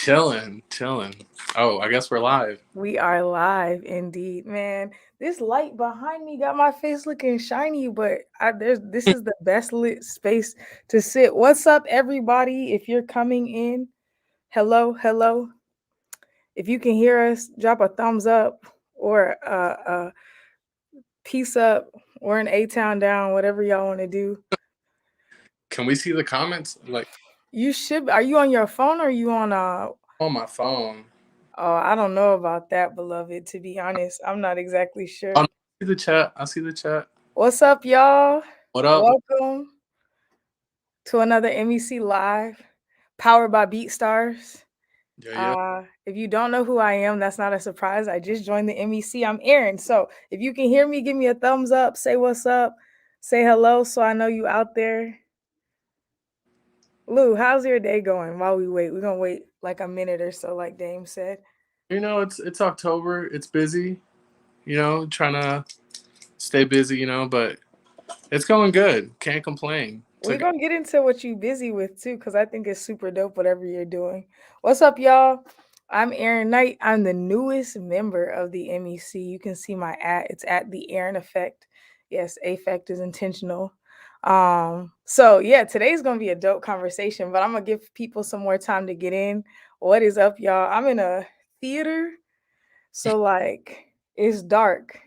Chilling. Oh, I guess we're live. We are live indeed, man. This light behind me got my face looking shiny, but this is the best lit space to sit. What's up, everybody? If you're coming in, hello. If you can hear us, drop a thumbs up or a peace up or an A-town down, whatever y'all want to do. Can we see the comments? Like You should. Are you on your phone or are you on on my phone. Oh, I don't know about that, beloved. To be honest, I'm not exactly Oh, sure. I see the chat. I see the chat. What's up, y'all? What up? Welcome to another MEC Live, powered by BeatStars. Yeah. If you don't know who I am, that's not a surprise. I just joined the MEC. I'm Erinn. So if you can hear me, give me a thumbs up, say what's up, say hello so I know you out there. Lou, how's your day going while we wait? We're going to wait like a minute or so, like Dame said. It's October. It's busy. Trying to stay busy. But it's going good. Can't complain. We're going to get into what you're busy with, too, because I think it's super dope, whatever you're doing. What's up, y'all? I'm Erinn Knight. I'm the newest member of the MEC. You can see my It's at the Erinn Effect. Yes, Affect is intentional. So yeah, today's gonna be a dope conversation, but I'm gonna give people some more time to get in. What is up, y'all? I'm in a theater, so like it's dark,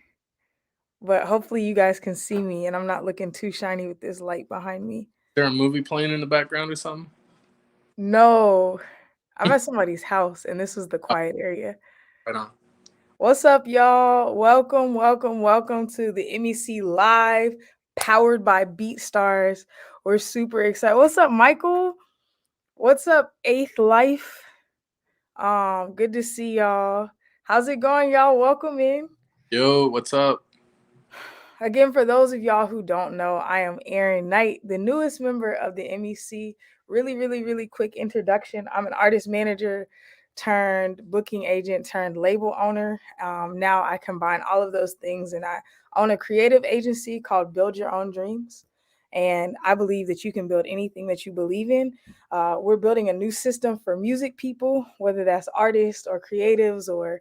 but hopefully you guys can see me and I'm not looking too shiny with this light behind me. Is there a movie playing in the background or something? No, I'm at somebody's house and this was the quiet area. Right on. What's up, y'all? Welcome to the MEC Live, powered by BeatStars. We're super excited. What's up, Michael? What's up, Eighth Life? Good to see y'all. How's it going, y'all? Welcome in. Yo, what's up? Again, for those of y'all who don't know, I am Erinn Knight, the newest member of the MEC. Really quick introduction. I'm an artist manager turned booking agent turned label owner. Now I combine all of those things and I own a creative agency called Build Your Own Dreams. And I believe that you can build anything that you believe in. We're building a new system for music people, whether that's artists or creatives or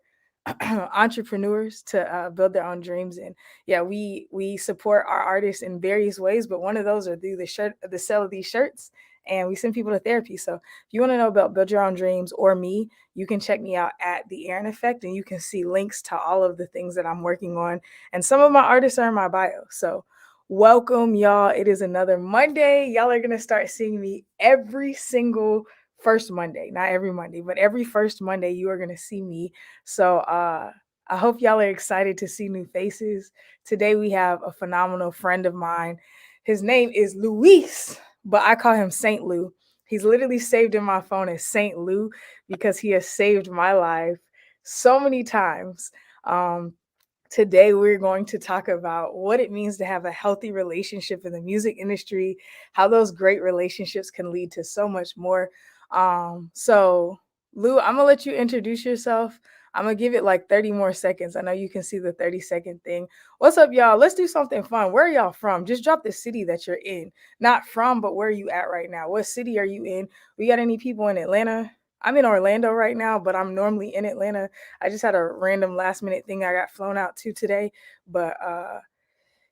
entrepreneurs to build their own dreams. And yeah, we support our artists in various ways, but one of those are through the sale of these shirts, and we send people to therapy. So if you want to know about Build Your Own Dreams or me, you can check me out at the Erinn Effect, and you can see links to all of the things that I'm working on, and some of my artists are in my bio. So welcome, y'all. It is another Monday. Y'all are gonna start seeing me every single first Monday, not every Monday, but every first Monday you are going to see me. So I hope y'all are excited to see new faces. Today we have a phenomenal friend of mine. His name is Luis, but I call him Saint Lou. He's literally saved in my phone as Saint Lou because he has saved my life so many times. Today, we're going to talk about what it means to have a healthy relationship in the music industry, how those great relationships can lead to so much more. So Lou, I'm gonna let you introduce yourself. I'm gonna give it like 30 more seconds. I know you can see the 30-second thing. What's up, y'all? Let's do something fun. Where are y'all from? Just drop the city that you're in. Not from, but where are you at right now? What city are you in? We got any people in Atlanta? I'm in Orlando right now, but I'm normally in Atlanta. I just had a random last minute thing I got flown out to today. But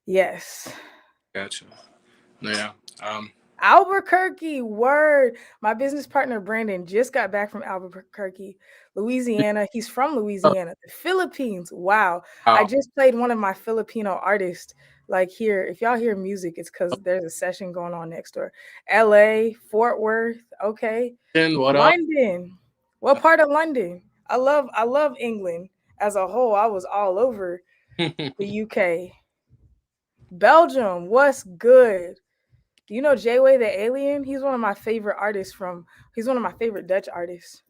yes. Gotcha. Yeah. Albuquerque, word. My business partner Brandon just got back from Albuquerque, Louisiana. He's from Louisiana, the Philippines. Wow. I just played one of my Filipino artists like here. If y'all hear music, it's because there's a session going on next door. LA, Fort Worth, okay. What up? London. What part of London? I love England as a whole. I was all over the UK. Belgium, what's good? Do you know J-Way the Alien? He's one of my favorite artists he's one of my favorite Dutch artists.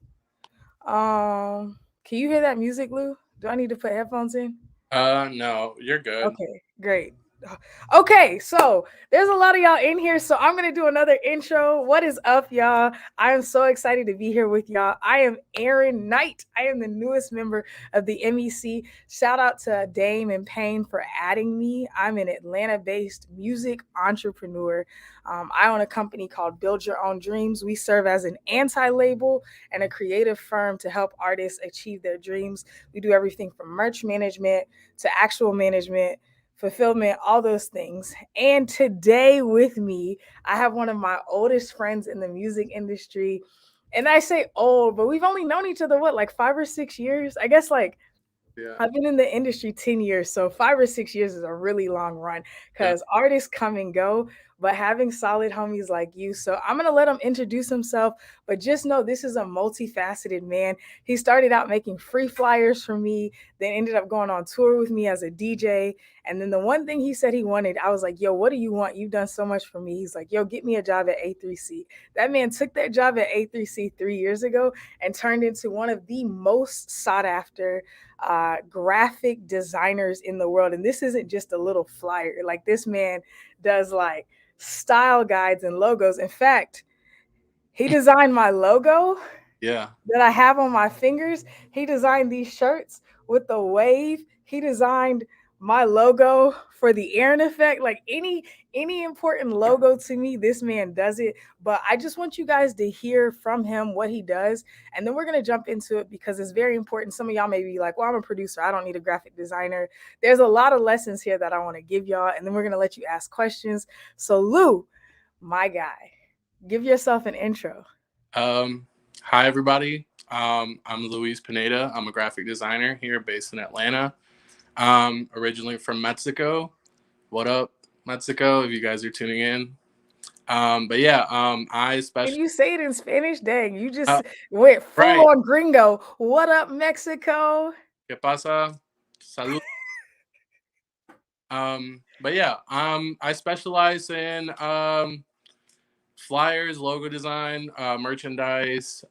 Can you hear that music, Lou? Do I need to put headphones in? No, you're good. Okay, great. Okay, so there's a lot of y'all in here, so I'm gonna do another intro. What is up, y'all? I am so excited to be here with y'all. I am Erinn Knight. I am the newest member of the MEC. Shout out to Dame and Payne for adding me. I'm an Atlanta-based music entrepreneur. I own a company called Build Your Own Dreams. We serve as an anti-label and a creative firm to help artists achieve their dreams. We do everything from merch management to actual management, fulfillment, all those things. And today with me, I have one of my oldest friends in the music industry. And I say old, but we've only known each other, what, like 5 or 6 years? I guess like Yeah. I've been in the industry 10 years, so 5 or 6 years is a really long run Yeah. because artists come and go, but having solid homies like you. So I'm going to let him introduce himself, but just know this is a multifaceted man. He started out making free flyers for me, then ended up going on tour with me as a DJ. And then the one thing he said he wanted, I was like, yo, what do you want? You've done so much for me. He's like, yo, get me a job at A3C. That man took that job at A3C 3 years ago and turned into one of the most sought after graphic designers in the world. And this isn't just a little flyer. Like this man does like style guides and logos. In fact, he designed my logo Yeah. that I have on my fingers. He designed these shirts with the wave. He designed my logo for the Erinn effect. Like any important logo to me, this man does it. But I just want you guys to hear from him what he does, and then we're gonna jump into it because it's very important. Some of y'all may be like, "Well, I'm a producer. I don't need a graphic designer." There's a lot of lessons here that I want to give y'all, and then we're gonna let you ask questions. So, Lou, my guy, give yourself an intro. Um, Hi, everybody. I'm Luis Pineda. I'm a graphic designer here based in Atlanta. Originally from Mexico. What up, Mexico, if you guys are tuning in? But yeah, I Can special. you say it in Spanish? Dang, you just went full Right. on gringo. What up, Mexico? ¿Qué pasa? Salud. But yeah, I specialize in flyers, logo design, merchandise.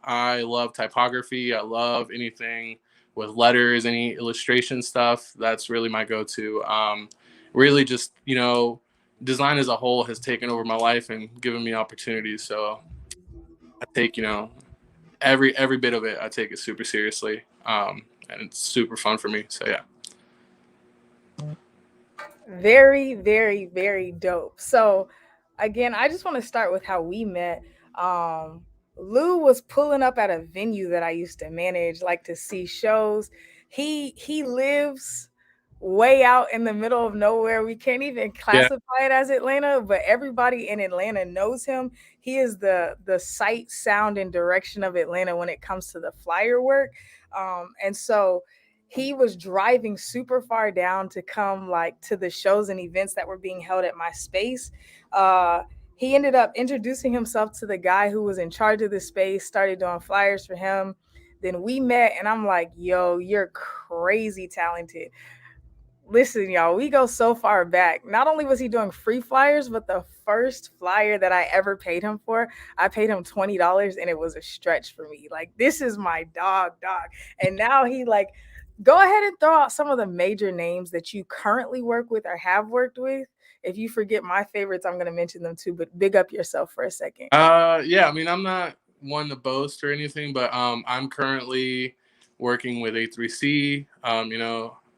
I love typography. I love anything with letters, any illustration stuff. That's really my go-to. Really, just design as a whole has taken over my life and given me opportunities. So I take every bit of it. I take it super seriously, and it's super fun for me. So yeah. Very, very, very dope. So, again, I just want to start with how we met. Um, Lou was pulling up at a venue that I used to manage, like to see shows. He lives way out in the middle of nowhere. We can't even Yeah. classify it as Atlanta, but everybody in Atlanta knows him. He is the sight, sound, and direction of Atlanta when it comes to the flyer work. And so he was driving super far down to come like to the shows and events that were being held at my space. Uh, he ended up introducing himself to the guy who was in charge of the space, started doing flyers for him. Then we met, and I'm like, yo, you're crazy talented. Listen, y'all, we go so far back. Not only was he doing free flyers, but the first flyer that I ever paid him for, I paid him $20 and it was a stretch for me. Like, this is my dog. And now he like go ahead and throw out some of the major names that you currently work with or have worked with. If you forget my favorites, I'm gonna mention them too, but big up yourself for a second. Yeah. I mean, I'm not one to boast or anything, but I'm currently working with A3C.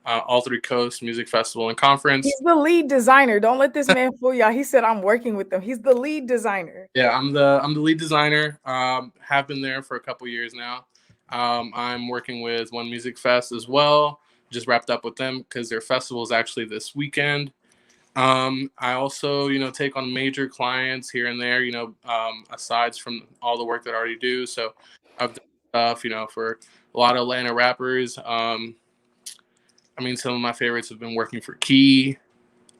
All Three Coast Music Festival and He's Conference. the lead designer. Don't let this man fool y'all. He said I'm working with them. He's the lead designer. Yeah, I'm the lead designer. Have been there for a couple years now. I'm working with One Music Fest as well. Just wrapped up with them because their festival is actually this weekend. I also, take on major clients here and there, aside from all the work that I already do. So I've done stuff, for a lot of Atlanta rappers. I mean, some of my favorites have been working for Key,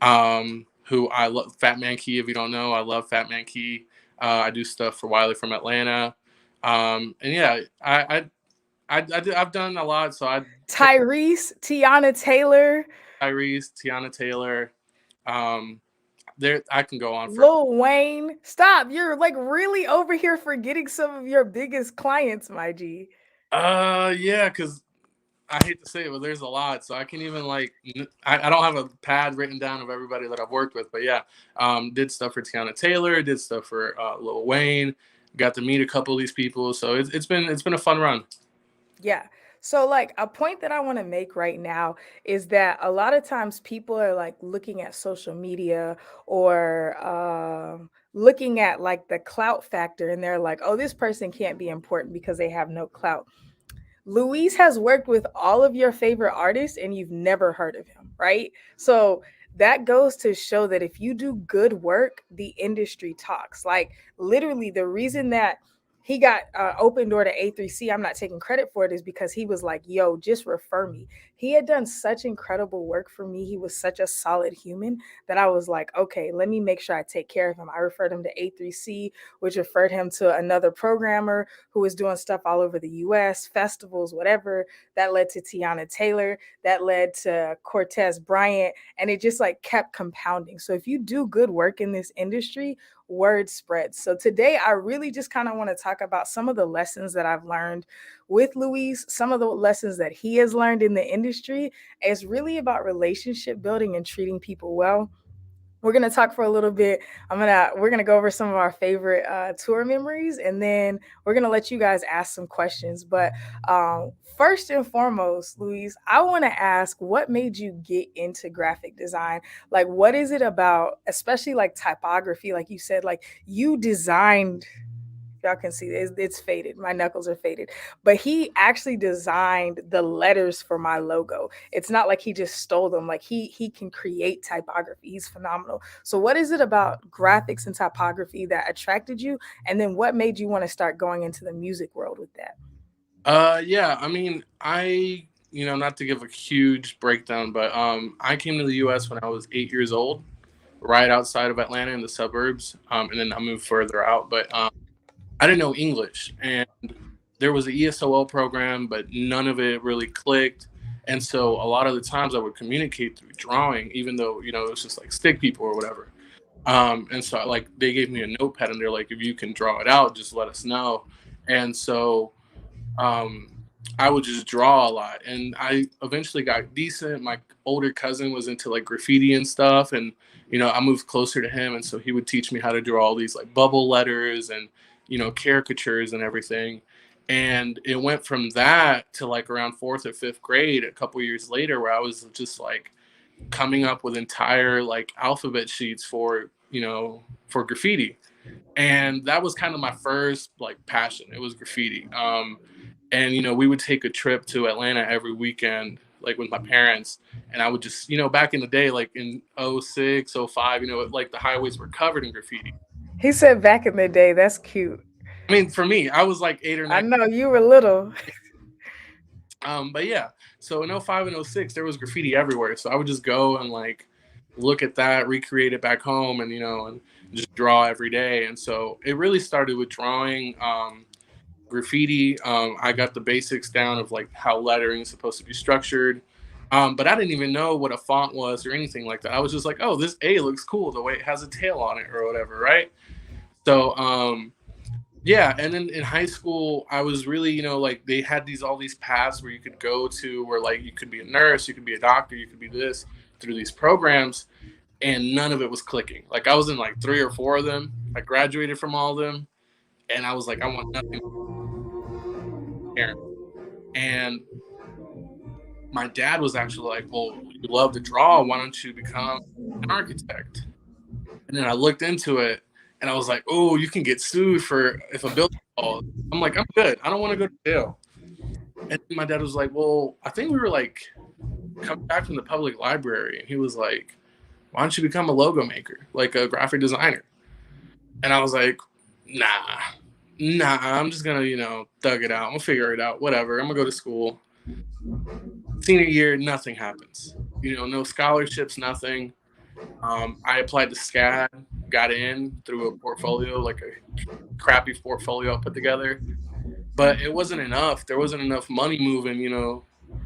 who I love. Fat Man Key, if you don't know, I love Fat Man Key. I do stuff for Wiley from Atlanta. And yeah, I've done a lot. So Tyrese, Tiana Taylor, Tyrese, Tiana Taylor. Um, there, I can go on for. Lil Wayne. Stop. You're like really over here forgetting some of your biggest clients, my G. Yeah, because I hate to say it, but there's a lot. So I can even I don't have a pad written down of everybody that I've worked with, but yeah, did stuff for Tiana Taylor, did stuff for Lil Wayne, got to meet a couple of these people. So it's been a fun run. Yeah. So, like, a point that I want to make right now is that a lot of times people are like looking at social media or looking at like the clout factor, and they're like, oh, this person can't be important because they have no clout. Luis has worked with all of your favorite artists and you've never heard of him, right? So that goes to show that if you do good work, the industry talks. Like literally, the reason that he got open door to A3C, I'm not taking credit for it, is because he was like, yo, just refer me. He had done such incredible work for me. He was such a solid human that I was like, okay, let me make sure I take care of him. I referred him to A3C, which referred him to another programmer who was doing stuff all over the US, festivals, whatever. That led to Tiana Taylor, that led to Cortez Bryant, and it just like kept compounding. So if you do good work in this industry, word spreads. So today I really just kind of want to talk about some of the lessons that I've learned with Luis, some of the lessons that he has learned in the industry. It's really about relationship building and treating people well. We're gonna talk for a little bit. We're gonna go over some of our favorite tour memories, and then we're gonna let you guys ask some questions. But first and foremost, Luis, I want to ask, what made you get into graphic design? Like, what is it about, especially like typography? Like you said, like you designed, y'all can see it's faded. My knuckles are faded. But he actually designed the letters for my logo. It's not like he just stole them. Like he can create typography. He's phenomenal. So what is it about graphics and typography that attracted you? And then what made you want to start going into the music world with that? Yeah, I mean, not to give a huge breakdown, but I came to the US when I was 8 years old, right outside of Atlanta in the suburbs. And then I moved further out, but I didn't know English, and there was an ESOL program, but none of it really clicked. And so a lot of the times I would communicate through drawing, even though it was just like stick people or whatever. And so like they gave me a notepad, and they're like, if you can draw it out, just let us know. And so um, I would just draw a lot, and I eventually got decent. My older cousin was into like graffiti and stuff, and I moved closer to him, and so he would teach me how to draw all these like bubble letters and caricatures and everything. And it went from that to like around fourth or fifth grade, a couple years later, where I was just like coming up with entire like alphabet sheets for graffiti. And that was kind of my first like passion. It was graffiti. And we would take a trip to Atlanta every weekend, like with my parents, and I would just back in the day, like in 06, 05, like the highways were covered in graffiti. He said back in the day. That's cute. I mean, for me, I was like 8 or I 9. know you were little. But yeah, so in 05 and 06 there was graffiti everywhere, so I would just go and like look at that, recreate it back home, and and just draw every day. And so it really started with drawing. Graffiti. I got the basics down of like how lettering is supposed to be structured. But I didn't even know what a font was or anything like that. I was just like, oh, this A looks cool the way it has a tail on it or whatever, right? So yeah, and then in high school I was really, like they had all these paths where you could go to, where like you could be a nurse, you could be a doctor, you could be this, through these programs, and none of it was clicking. Like I was in like 3 or 4 of them. I graduated from all of them, and I was like, I want nothing here. And my dad was actually like, well, you love to draw, why don't you become an architect? And then I looked into it, and I was like, oh, you can get sued for if a building falls. I'm like, I'm good, I don't want to go to jail. And my dad was like, well, I think we were like coming back from the public library, and he was like, why don't you become a logo maker, like a graphic designer? And I was like, nah, I'm just gonna, thug it out. I'm gonna figure it out. Whatever. I'm gonna go to school. Senior year, nothing happens. No scholarships, nothing. I applied to SCAD, got in through a portfolio, like a crappy portfolio I put together. But it wasn't enough. There wasn't enough money moving,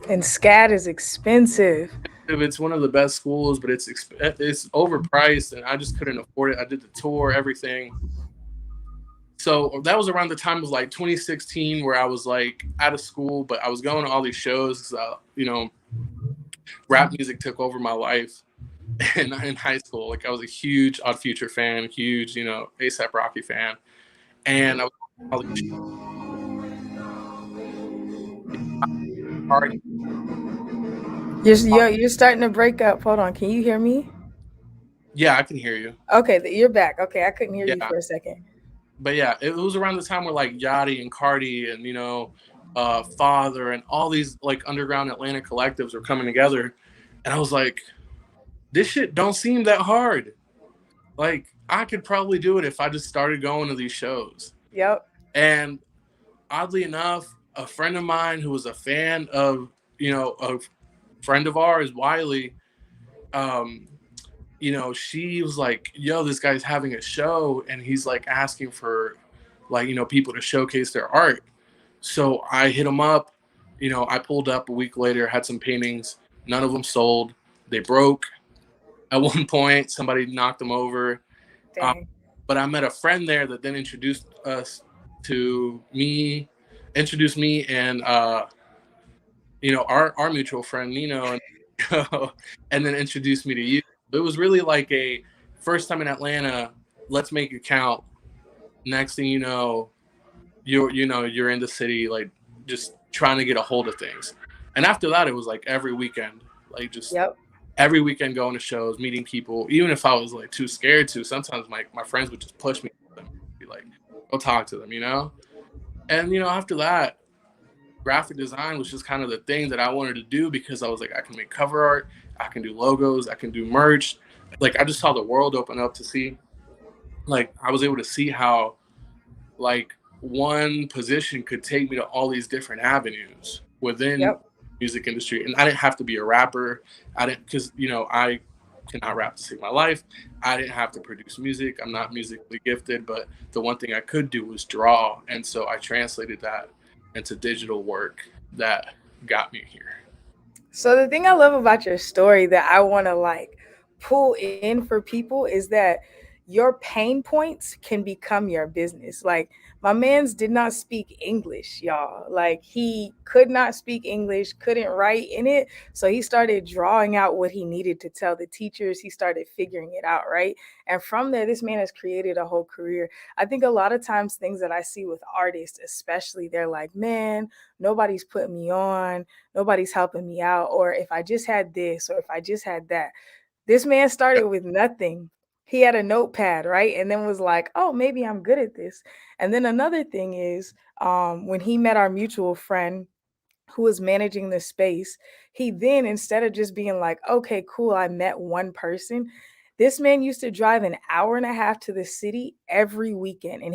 And SCAD is expensive. It's one of the best schools, but it's overpriced, and I just couldn't afford it. I did the tour, everything. So that was around the time of like 2016 where I was like out of school, but I was going to all these shows. You know, rap music took over my life in high school. Like I was a huge Odd Future fan, huge, you know, ASAP Rocky fan. And I was all these parties. You're starting to break up. Hold on. Can you hear me? Yeah, I can hear you. Okay, you're back. Okay, I couldn't hear you Yeah. for a second. But yeah, it was around the time where like Yachty and Cardi and, you know, Father and all these like underground Atlanta collectives were coming together. And I was like, this shit don't seem that hard. Like I could probably do it if I just started going to these shows. Yep. And oddly enough, a friend of mine who was a fan of, you know, a friend of ours, Wiley, um, you know, she was like, yo, this guy's having a show and he's like asking for like, you know, people to showcase their art. So I hit him up, you know, I pulled up a week later, had some paintings, none of them sold. They broke. At one point, somebody knocked them over. Um, Dang. but I met a friend there that then to me, introduced me and you know, our mutual friend Nino, and and then introduced me to you. It was really like a first time in Atlanta. Let's make it count. Next thing you're in the city, like just trying to get a hold of things. And after that, it was like every weekend, like just Yep. every weekend going to shows, meeting people. Even if I was like too scared to, sometimes my friends would just push me to them, be like, go talk to them, you know. And you know, after that, graphic design was just kind of the thing that I wanted to do because I was like, I can make cover art, I can do logos, I can do merch. Like I just saw the world open up to see. Like I was able to see how like one position could take me to all these different avenues within Yep. music industry, and I didn't have to be a rapper. I didn't because you know I cannot rap to save my life. I didn't have to produce music. I'm not musically gifted, but the one thing I could do was draw, and so I translated that into digital work that got me here. So the thing I love about your story that I want to like pull in for people is that your pain points can become your business. Like my man's did not speak English, y'all. Like he could not speak English, couldn't write in it. So he started drawing out what he needed to tell the teachers. He started figuring it out, right? And from there, this man has created a whole career. I think a lot of times things that I see with artists, especially, they're like, man, nobody's putting me on, nobody's helping me out, or if I just had this, or if I just had that. This man Yeah, started with nothing. He had a notepad, right? And then was like, oh, maybe I'm good at this. And then another thing is when he met our mutual friend who was managing the space, he then, instead of just being like, okay, cool, I met one person, this man used to drive an hour and a half to the city every weekend. And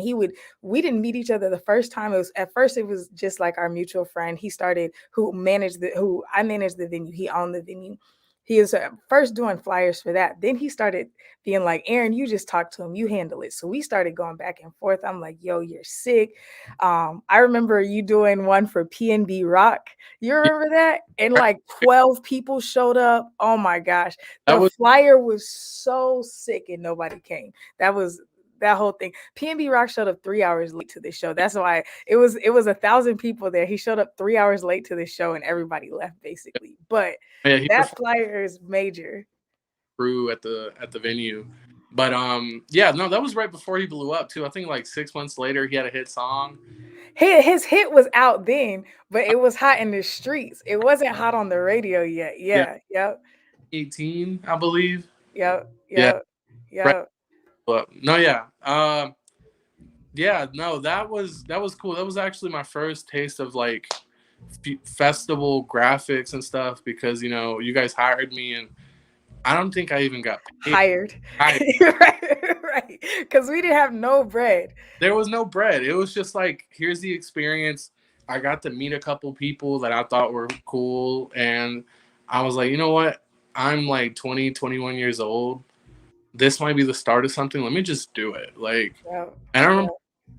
we didn't meet each other the first time. It was at first, it was just like our mutual friend. He started, who I managed the venue. He owned the venue. He was first doing flyers for that. Then he started being like, Erinn, you just talk to him, you handle it. So we started going back and forth. I'm like, yo, you're sick. I remember you doing one for PNB Rock. You yeah, remember that? And like 12 people showed up. Oh my gosh. that The was flyer was so sick and nobody came. That was that whole thing. PNB Rock showed up 3 hours late to the show. That's why it was 1,000 people there. He showed up 3 hours late to the show and everybody left basically. But yeah. He that performed flyer is major. through at the venue, but yeah, no, that was right before he blew up too. I think like 6 months later he had a hit song. His hit was out then, but it was hot in the streets. It wasn't hot on the radio yet. Yeah, Yeah. Yep. 18, I believe. Yep. Yeah, Yep. right. Yep. But no, yeah. Yeah, no, that was cool. That was actually my first taste of like festival graphics and stuff because you know you guys hired me and I don't think I even got paid. Hired. I Right. Right. Because we didn't have no bread. There was no bread. It was just like here's the experience. I got to meet a couple people that I thought were cool and I was like, you know what? I'm like 20, 21 years old. This might be the start of something. Let me just do it. Like, Yep. and I Yep. remember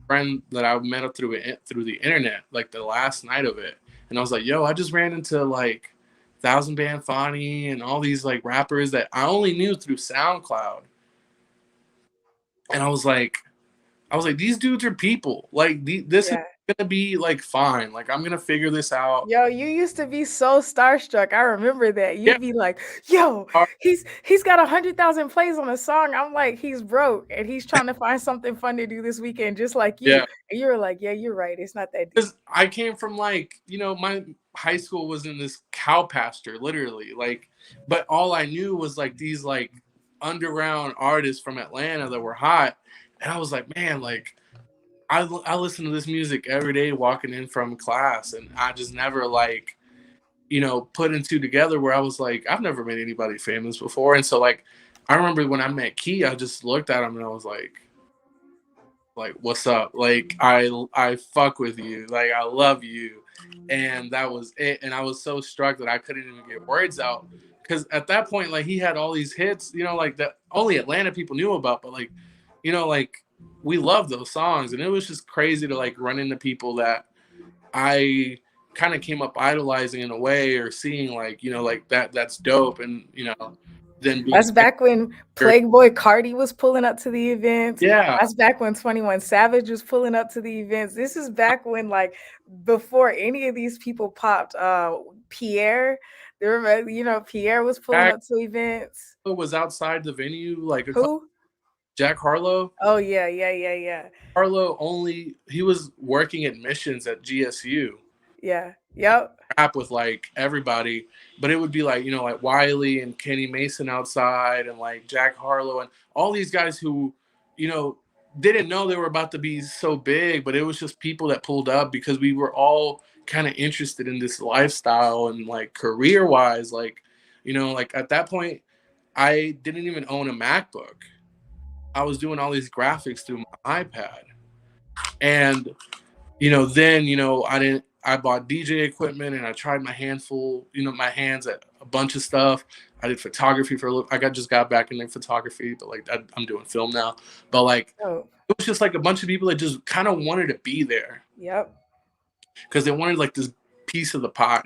friend that I met up through the internet, like the last night of it, and I was like, "Yo, I just ran into like Thousand Band Fani and all these like rappers that I only knew through SoundCloud," and I was like, I was like, these dudes are people. Like this is Yeah. gonna be like fine. Like I'm gonna figure this out. Yo, you used to be so starstruck. I remember that. Yeah. You'd be like, "Yo, he's got 100,000 plays on a song." I'm like, "He's broke and he's trying to find something fun to do this weekend, just like you." Yeah. And you were like, "Yeah, you're right. It's not that deep." Because I came from like, my high school was in this cow pasture, literally. Like, but all I knew was like these like underground artists from Atlanta that were hot. And I was like, man, like I listen to this music every day walking in from class. And I just never like, put in two together where I was like, I've never met anybody famous before. And so like, I remember when I met Key, I just looked at him and I was like what's up, like I fuck with you, like I love you. And that was it. And I was so struck that I couldn't even get words out, because at that point like he had all these hits, like that only Atlanta people knew about, but like like we loved those songs. And it was just crazy to like run into people that I kind of came up idolizing in a way, or seeing like like that's dope. And then being That's back when Playboy Cardi was pulling up to the events. yeah. That's back when 21 Savage was pulling up to the events. This is back when, like, before any of these people popped. Pierre, there, Pierre was pulling Jack up to events. was outside the venue like a couple. Who? Jack Harlow. Oh yeah, yeah, yeah, yeah, Harlow he was working admissions at GSU, yeah. Yep. rap with like everybody, but it would be like like Wiley and Kenny Mason outside, and like Jack Harlow and all these guys who you know didn't know they were about to be so big, but it was just people that pulled up because we were all kind of interested in this lifestyle. And like career wise, like like at that point I didn't even own a MacBook. I was doing all these graphics through my iPad. And then I bought DJ equipment, and I tried my my hands at a bunch of stuff. I did photography for a little. Just got back into photography, but like I'm doing film now. But like Oh. it was just like a bunch of people that just kind of wanted to be there. Yep. Because they wanted like this piece of the pie.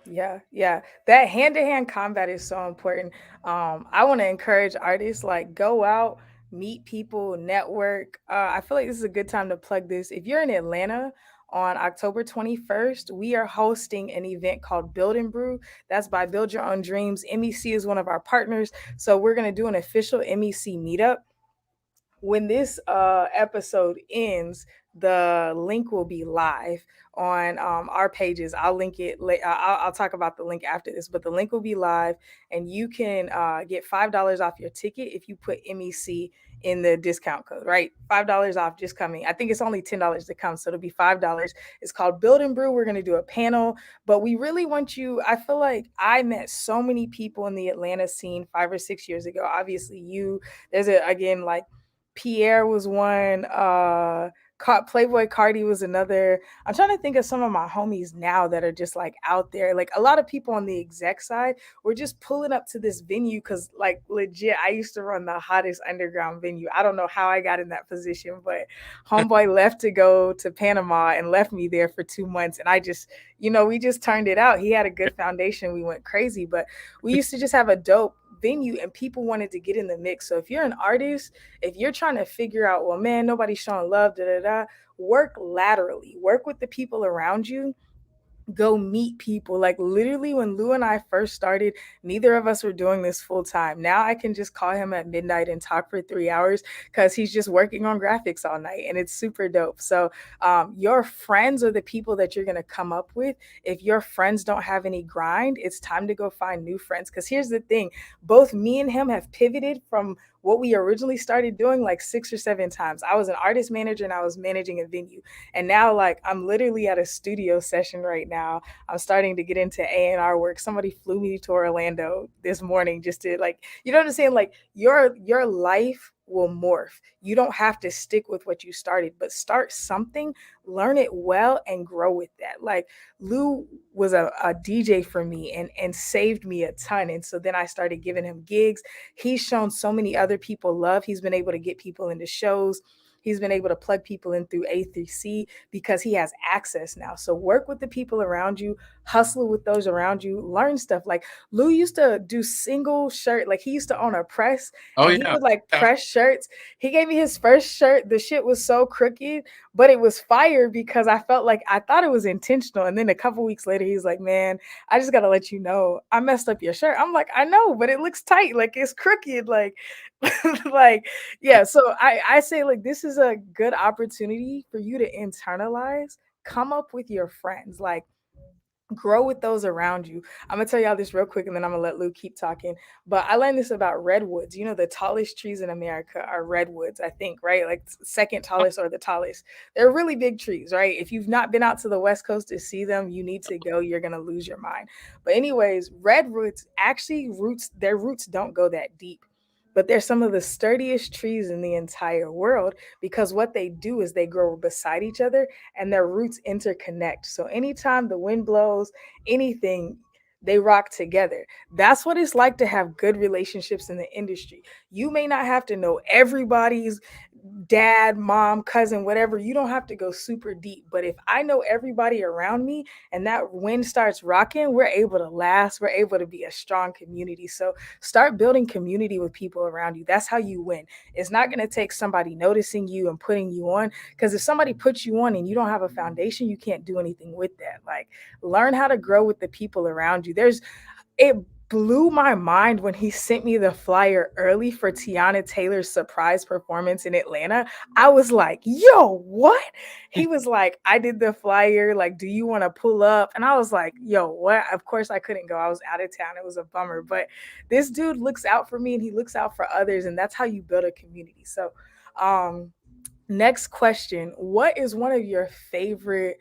Yeah, yeah. That hand-to-hand combat is so important. I want to encourage artists, like, go out, meet people, network. I feel like this is a good time to plug this. If you're in Atlanta on October 21st, we are hosting an event called Build and Brew. That's by Build Your Own Dreams. MEC is one of our partners. So we're going to do an official MEC meetup. When this episode ends, the link will be live on our pages. I'll link it. I'll talk about the link after this, but the link will be live, and you can get $5 off your ticket if you put MEC in the discount code. Right, $5 off just coming. I think it's only $10 to come, so it'll be $5. It's called Build and Brew. We're going to do a panel, but we really want you. I feel like I met so many people in the Atlanta scene 5 or 6 years ago. Obviously, there's again, like, Pierre was one. Playboy Cardi was another. I'm trying to think of some of my homies now that are just like out there. Like, a lot of people on the exec side were just pulling up to this venue because, like, legit, I used to run the hottest underground venue. I don't know how I got in that position, but homeboy left to go to Panama and left me there for 2 months. And I just, we just turned it out. He had a good foundation. We went crazy, but we used to just have a dope venue, and people wanted to get in the mix. So if you're an artist, if you're trying to figure out, well, man, nobody's showing love, work laterally, work with the people around you. Go meet people. Like, literally, when Lou and I first started, neither of us were doing this full time. Now I can just call him at midnight and talk for 3 hours because he's just working on graphics all night, and it's super dope. So your friends are the people that you're going to come up with. If your friends don't have any grind, it's time to go find new friends. Because here's the thing, both me and him have pivoted from what we originally started doing like 6 or 7 times. I was an artist manager and I was managing a venue. And now, like, I'm literally at a studio session right now. I'm starting to get into A&R work. Somebody flew me to Orlando this morning just to, like, you know what I'm saying? Like, your life will morph. You don't have to stick with what you started, but start something, learn it well, and grow with that. Like, Lou was a DJ for me and saved me a ton. And so then I started giving him gigs. He's shown so many other people love. He's been able to get people into shows. He's been able to plug people in through A through C because he has access now. So work with the people around you, hustle with those around you, learn stuff. Like Lou used to do single shirt, like he used to own a press Oh and he yeah. would like Yeah. press shirts. He gave me his first shirt. The shit was so crooked, but it was fire because I felt like I thought it was intentional. And then a couple weeks later, he's like, man, I just gotta let you know I messed up your shirt. I'm like, I know, but it looks tight, like it's crooked, like like yeah. So I say like this is a good opportunity for you to internalize, come up with your friends, like grow with those around you. I'm gonna tell y'all this real quick and then I'm gonna let Lou keep talking. But I learned this about redwoods. You know, the tallest trees in America are redwoods, I think, right? Like second tallest or the tallest. They're really big trees, right? If you've not been out to the West Coast to see them, you need to go. You're gonna lose your mind. But anyways, redwoods actually their roots don't go that deep. But they're some of the sturdiest trees in the entire world because what they do is they grow beside each other and their roots interconnect. So anytime the wind blows, anything, they rock together. That's what it's like to have good relationships in the industry. You may not have to know everybody's dad, mom, cousin, whatever. You don't have to go super deep. But if I know everybody around me and that wind starts rocking, we're able to last. We're able to be a strong community. So start building community with people around you. That's how you win. It's not going to take somebody noticing you and putting you on. Because if somebody puts you on and you don't have a foundation, you can't do anything with that. Like learn how to grow with the people around you. It blew my mind when he sent me the flyer early for Tiana Taylor's surprise performance in Atlanta. I was like, yo, what? He was like, I did the flyer. Like, do you want to pull up? And I was like, yo, what? Of course I couldn't go. I was out of town. It was a bummer. But this dude looks out for me and he looks out for others. And that's how you build a community. So, next question. What is one of your favorite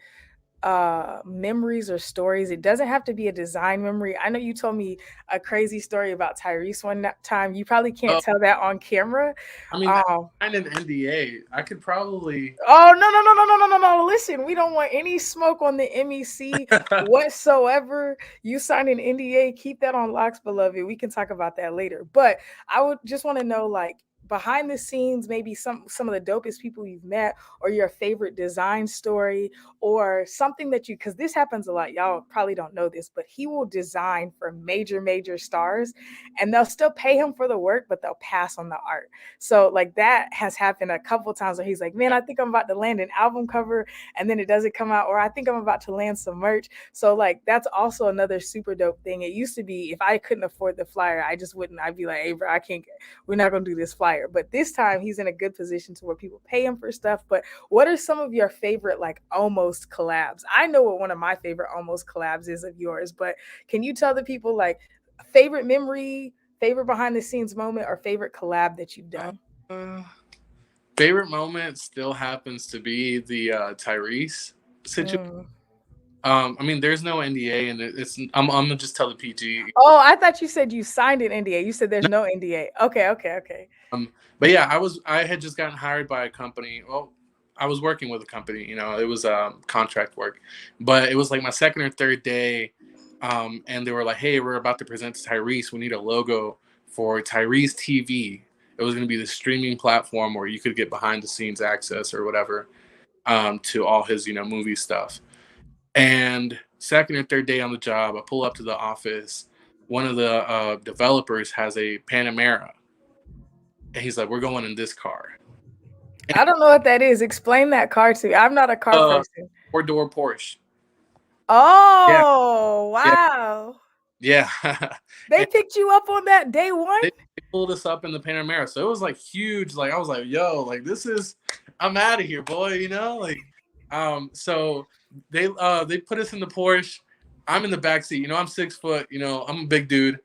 memories or stories? It doesn't have to be a design memory. I know you told me a crazy story about Tyrese one time. You probably can't Oh, tell that on camera. I mean, I um signed an NDA. I could probably. oh, no, no, no, no, no, no, no, no, listen, we don't want any smoke on the MEC whatsoever. You signed an NDA, keep that on locks, beloved. We can talk about that later. But I would just want to know, like, behind the scenes, maybe some of the dopest people you've met, or your favorite design story, or something that you, because this happens a lot, y'all probably don't know this, but he will design for major stars and they'll still pay him for the work, but they'll pass on the art. So like that has happened a couple times where he's like, man, I think I'm about to land an album cover and then it doesn't come out, or I think I'm about to land some merch. So like that's also another super dope thing. It used to be if I couldn't afford the flyer, I just wouldn't. I'd be like, hey bro, I can't, we're not gonna do this flyer. But this time he's in a good position to where people pay him for stuff. But what are some of your favorite like almost collabs? I know what one of my favorite almost collabs is of yours, but can you tell the people like favorite memory, favorite behind the scenes moment, or favorite collab that you've done? Uh, Favorite moment still happens to be the Tyrese situation. Mm. I mean, there's no NDA, and it's. I'm gonna just tell the PG. Oh, I thought you said you signed an NDA. You said there's no NDA. Okay, okay, okay. But yeah, I had just gotten hired by a company. Well, I was working with a company. You know, it was contract work, but it was like my second or third day, and they were like, "Hey, we're about to present to Tyrese. We need a logo for Tyrese TV. It was going to be the streaming platform where you could get behind the scenes access or whatever to all his movie stuff." And second or third day on the job, I pull up to the office. One of the developers has a Panamera, and he's like, "We're going in this car." I don't know what that is. Explain that car to me. I'm not a car person. Four-door Porsche. Yeah, Oh, yeah, wow. yeah. They And picked you up on that day one? they pulled us up in the Panamera, so it was like huge. Like I was like, "Yo, like this is, I'm out of here, boy." Like, so they put us in the Porsche. I'm in the back seat. I'm 6 foot. I'm a big dude,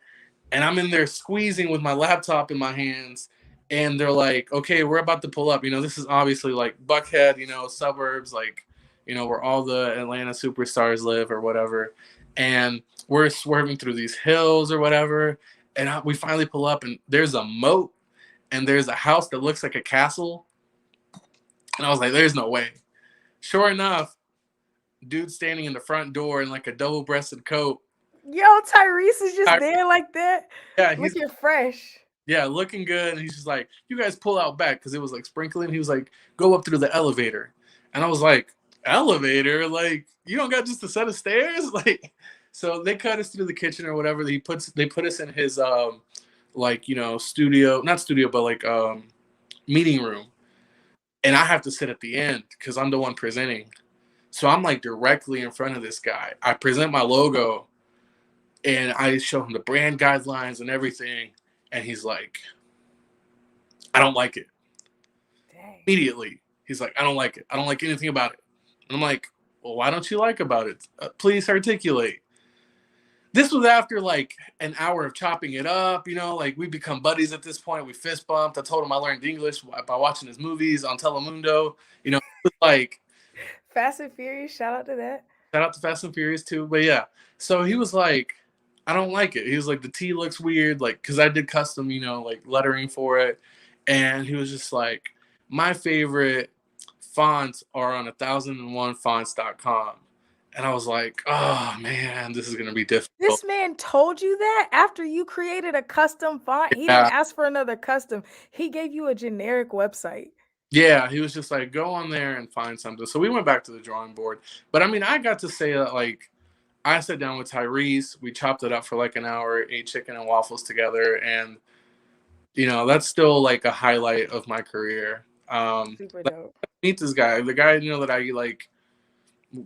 and I'm in there squeezing with my laptop in my hands. And they're like, "Okay, we're about to pull up. This is obviously like Buckhead, suburbs, like, where all the Atlanta superstars live or whatever." And we're swerving through these hills or whatever. And we finally pull up, and there's a moat, and there's a house that looks like a castle. And I was like, "There's no way." Sure enough, dude standing in the front door in like a double-breasted coat. Yo, Tyrese is just there like that, Yeah, he's looking fresh. Yeah, looking good. And he's just like, you guys pull out back because it was like sprinkling. He was like, go up through the elevator. And I was like, elevator? Like, you don't got just a set of stairs? Like, so they cut us through the kitchen or whatever. They put us in his like, studio, not studio, but like meeting room. And I have to sit at the end because I'm the one presenting. So I'm like directly in front of this guy. I present my logo and I show him the brand guidelines and everything. And he's like, I don't like it. Dang. Immediately, he's like, I don't like it. I don't like anything about it. And I'm like, well, why don't you like about it? Please articulate. This was after like an hour of chopping it up, like we become buddies at this point. We fist bumped. I told him I learned English by watching his movies on Telemundo. It was like, Fast and Furious, shout out to that. shout out to Fast and Furious too. But yeah, so he was like, I don't like it. He was like, the T looks weird, like, because I did custom, like lettering for it. And he was just like, my favorite fonts are on 1001fonts.com. And I was like, oh man, this is going to be difficult. This man told you that after you created a custom font? He Yeah. didn't ask for another custom. He gave you a generic website. Yeah, he was just like, go on there and find something. So we went back to the drawing board. But I mean, I got to say that, like, I sat down with Tyrese. We chopped it up for like an hour, ate chicken and waffles together. And, that's still like a highlight of my career. Super dope. Meet this guy, the guy, that I like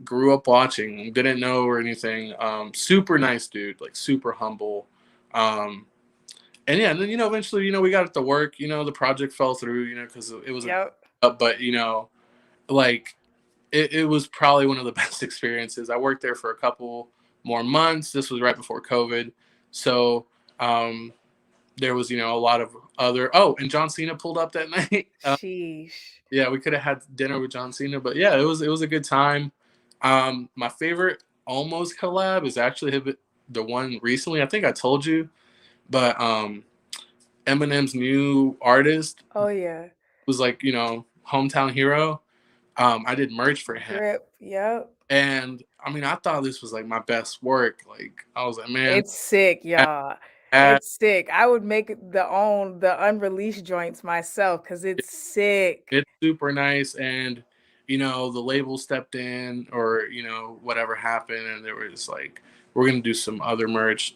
grew up watching, didn't know or anything. Super nice dude, like super humble. And yeah, and then, eventually, we got it to work, the project fell through, because it was, Yep. but, like, it was probably one of the best experiences. I worked there for a couple more months. This was right before COVID. So there was, a lot of other, and John Cena pulled up that night. Sheesh. Yeah, we could have had dinner with John Cena, but yeah, it was a good time. My favorite almost collab is actually the one recently. I think I told you, but Eminem's new artist. Oh yeah. Was like, hometown hero. I did merch for him. Drip. Yep. And I mean, I thought this was like my best work. Like, I was like, man, It's sick, y'all. It's sick. I would make the unreleased joints myself because it's sick. It's super nice. And, the label stepped in or, whatever happened. And they were just like, we're going to do some other merch.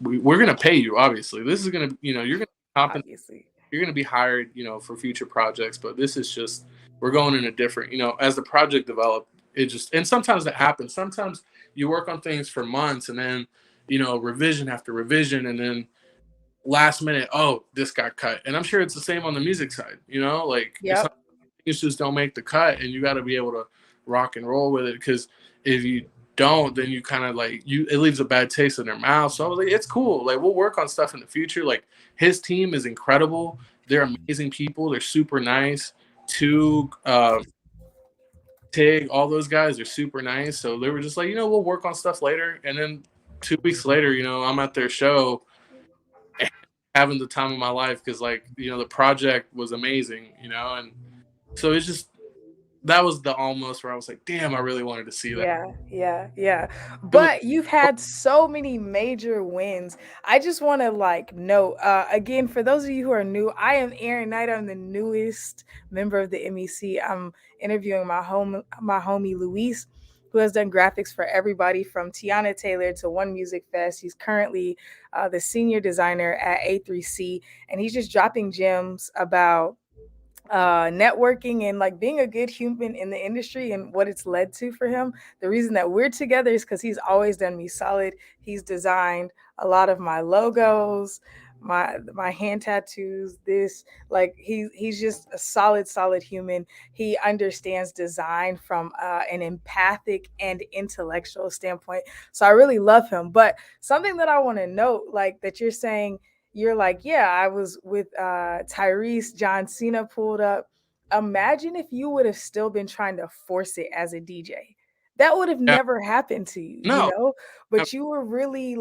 We're going to pay you, obviously. This is going to, you're going to Obviously. You're going to be hired, for future projects. But this is just, we're going in a different, as the project developed, and sometimes that happens. Sometimes you work on things for months and then, revision after revision. And then last minute, oh, this got cut. And I'm sure it's the same on the music side, like things just don't make the cut and you got to be able to rock and roll with it. Because if you don't, then you kind of like, it leaves a bad taste in their mouth. So I was like, it's cool. Like, we'll work on stuff in the future. Like, his team is incredible. They're amazing people. They're super nice. Tig, all those guys are super nice. So they were just like, we'll work on stuff later. And then 2 weeks later, I'm at their show having the time of my life because, like, the project was amazing, and so it's just, that was the almost where I was like, damn, I really wanted to see that. Yeah. But you've had so many major wins. I just want to note, again, for those of you who are new, I am Erinn Knight. I'm the newest member of the MEC. I'm interviewing my homie Luis, who has done graphics for everybody from Tiana Taylor to One Music Fest. He's currently the senior designer at A3C, and he's just dropping gems about networking and being a good human in the industry and what it's led to for him. The reason that we're together is because he's always done me solid. He's designed a lot of my logos, my hand tattoos. He's just a solid human. He understands design from an empathic and intellectual standpoint. So I really love him. But something that I want to note, that you're saying, you're like, yeah, I was with Tyrese, John Cena pulled up. Imagine if you would have still been trying to force it as a DJ. That would have never happened to you, But you were really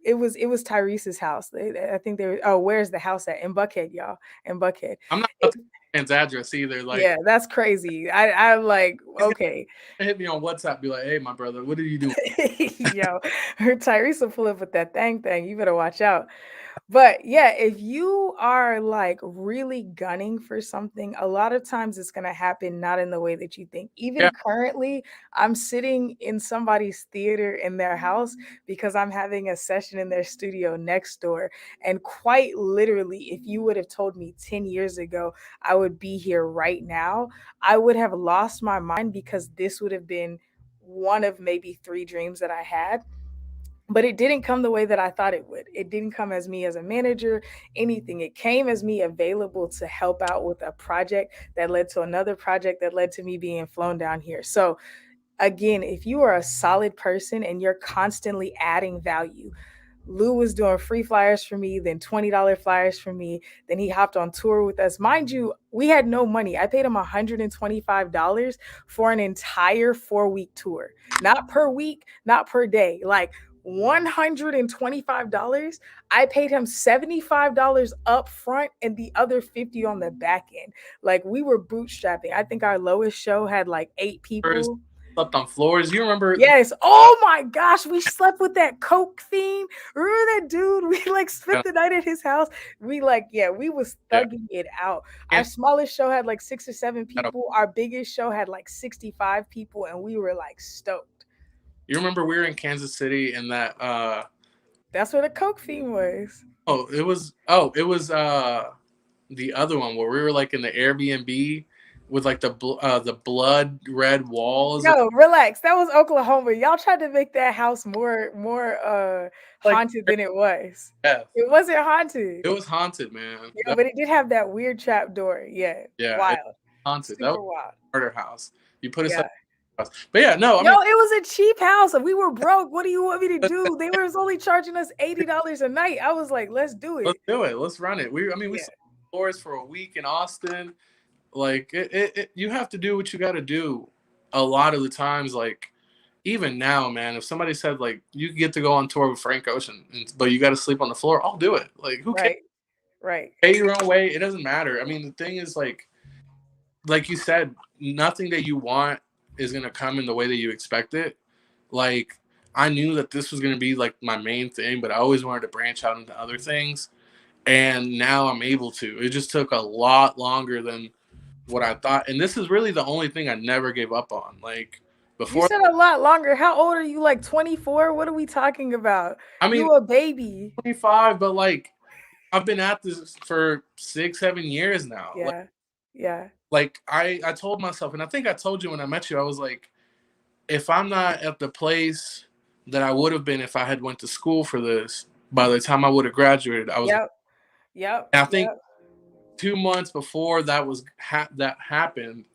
it was Tyrese's house. I think they were, where's the house at? In Buckhead, y'all. In Buckhead. I'm not up to man's address either. Yeah, that's crazy. I'm like, okay. Hit me on WhatsApp, be like, hey, my brother, what are you doing? Yo, Tyrese will pull up with that thing. You better watch out. But yeah, if you are like really gunning for something, a lot of times it's going to happen not in the way that you think. Yeah. Even currently, I'm sitting in somebody's theater in their house because I'm having a session in their studio next door. And quite literally, if you would have told me 10 years ago I would be here right now, I would have lost my mind because this would have been one of maybe three dreams that I had, but it didn't come the way that I thought it would. It didn't come as me as a manager, anything. It came as me available to help out with a project that led to another project that led to me being flown down here. So, again, if you are a solid person and you're constantly adding value, Lou was doing free flyers for me, then $20 flyers for me. Then he hopped on tour with us. Mind you, we had no money. I paid him $125 for an entire 4 week tour, not per week, not per day. Like $125. I paid him $75 up front and the other 50 on the back end. Like we were bootstrapping. I think our lowest show had like 8 people. Slept on floors. You remember? Yes. Oh my gosh, we slept with that Coke fiend. Remember that dude? We like spent Yeah. the night at his house. We like, yeah, we was Yeah. thugging it out. Our And smallest show had like 6 or 7 had a- people. Our biggest show had like 65 people, and we were like stoked. you remember we were in Kansas City and that That's where the Coke fiend was. it was the other one where we were like in the Airbnb with like the blood red walls. Yo, relax. That was Oklahoma. Y'all tried to make that house more Like haunted than it was. yeah, It wasn't haunted. it was haunted, man. Yeah, but it did have that weird trap door. Yeah. Yeah, it Wild. was haunted. That was Super wild. a murder house. You put us Yeah. up house. But yeah, no, I Yo, mean it was a cheap house. We were broke. What do you want me to do? They was only charging us $80 a night. I was like, let's do let's it. do it. Let's run it. We Yeah. sold floors for a week in Austin. Like you have to do what you got to do. A lot of the times, like even now, man, if somebody said like you get to go on tour with Frank Ocean, but you got to sleep on the floor, I'll do it. Like who cares? Right. Right. Pay your own way. It doesn't matter. I mean, the thing is like you said, nothing that you want is gonna come in the way that you expect it. Like I knew that this was gonna be like my main thing, but I always wanted to branch out into other things. And now I'm able to. It just took a lot longer than what I thought. And this is really the only thing I never gave up on. Like You before, said a lot longer. How old are you? Like 24? What are we talking about? I mean, You a baby. 25, but like I've been at this for 6, 7 years now. Yeah. Yeah. Like I told myself, and I think I told you when I met you, I was like, if I'm not at the place that I would have been if I had went to school for this, by the time I would have graduated, I was. Yep. Yep. And I think Yep. 2 months before that that happened,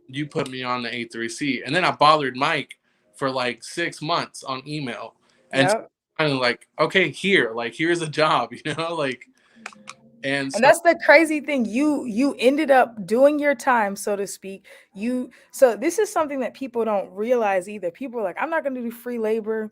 you put me on the A3C, and then I bothered Mike for like 6 months on email, and Yep. finally like, okay, here's a job, like, and And so that's the crazy thing. You ended up doing your time, so to speak. So this is something that people don't realize either. People are like, I'm not gonna do free labor.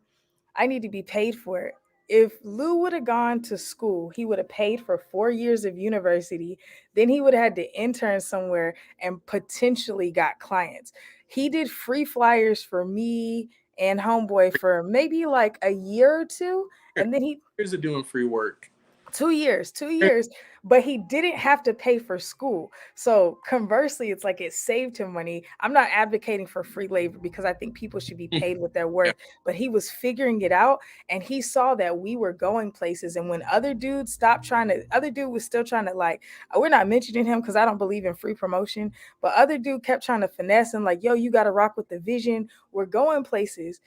I need to be paid for it. If Lou would have gone to school, he would have paid for 4 years of university. Then he would have had to intern somewhere and potentially got clients. He did free flyers for me and Homeboy for maybe like a year or two. And then he here's a doing free work. 2 years, 2 years, but he didn't have to pay for school. So conversely, it's like it saved him money. I'm not advocating for free labor because I think people should be paid what they're Yeah. worth, but he was figuring it out and he saw that we were going places. And when other dude was still trying to like, we're not mentioning him because I don't believe in free promotion, but other dude kept trying to finesse and like, yo, you got to rock with the vision. We're going places.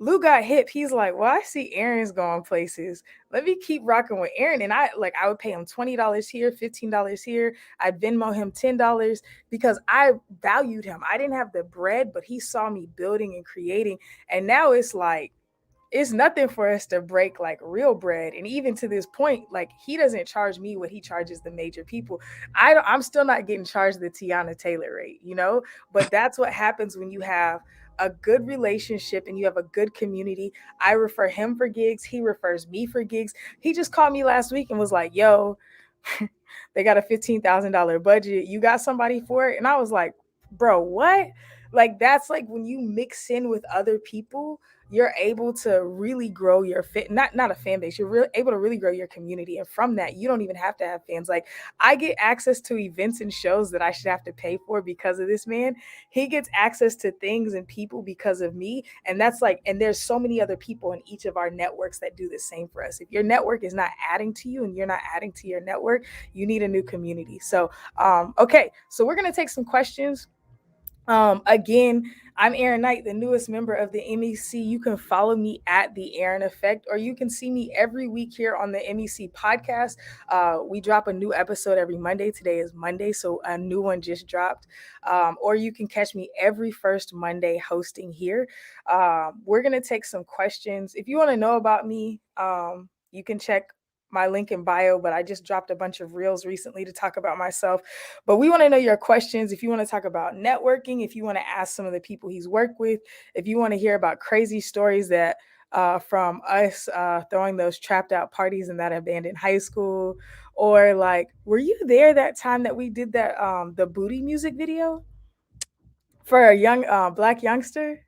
Lou got hip. He's like, well, I see Erinn's going places. Let me keep rocking with Erinn. And I would pay him $20 here, $15 here. I'd Venmo him $10 because I valued him. I didn't have the bread, but he saw me building and creating. And now it's like, it's nothing for us to break like real bread. And even to this point, like he doesn't charge me what he charges the major people. I'm still not getting charged the Tiana Taylor rate. But that's what happens when you have a good relationship and you have a good community. I refer him for gigs. He refers me for gigs. He just called me last week and was like, yo, they got a $15,000 budget. You got somebody for it? And I was like, bro, what? Like, that's like when you mix in with other people, you're able to really grow your not a fan base. You're really able to really grow your community, and from that, you don't even have to have fans. Like I get access to events and shows that I should have to pay for because of this man. He gets access to things and people because of me, and that's like, and there's so many other people in each of our networks that do the same for us. If your network is not adding to you and you're not adding to your network, you need a new community. So okay, so we're gonna take some questions. Again, I'm Erinn Knight, the newest member of the MEC. You can follow me at the Erinn Effect, or you can see me every week here on the MEC podcast. We drop a new episode every Monday. Today is Monday, so a new one just dropped. Or you can catch me every first Monday hosting here. We're gonna take some questions. If you want to know about me, you can check my link in bio, but I just dropped a bunch of reels recently to talk about myself. But we want to know your questions. If you want to talk about networking, if you want to ask some of the people he's worked with, if you want to hear about crazy stories that from us throwing those trapped out parties in that abandoned high school, or like, were you there that time that we did that the booty music video for a young black youngster?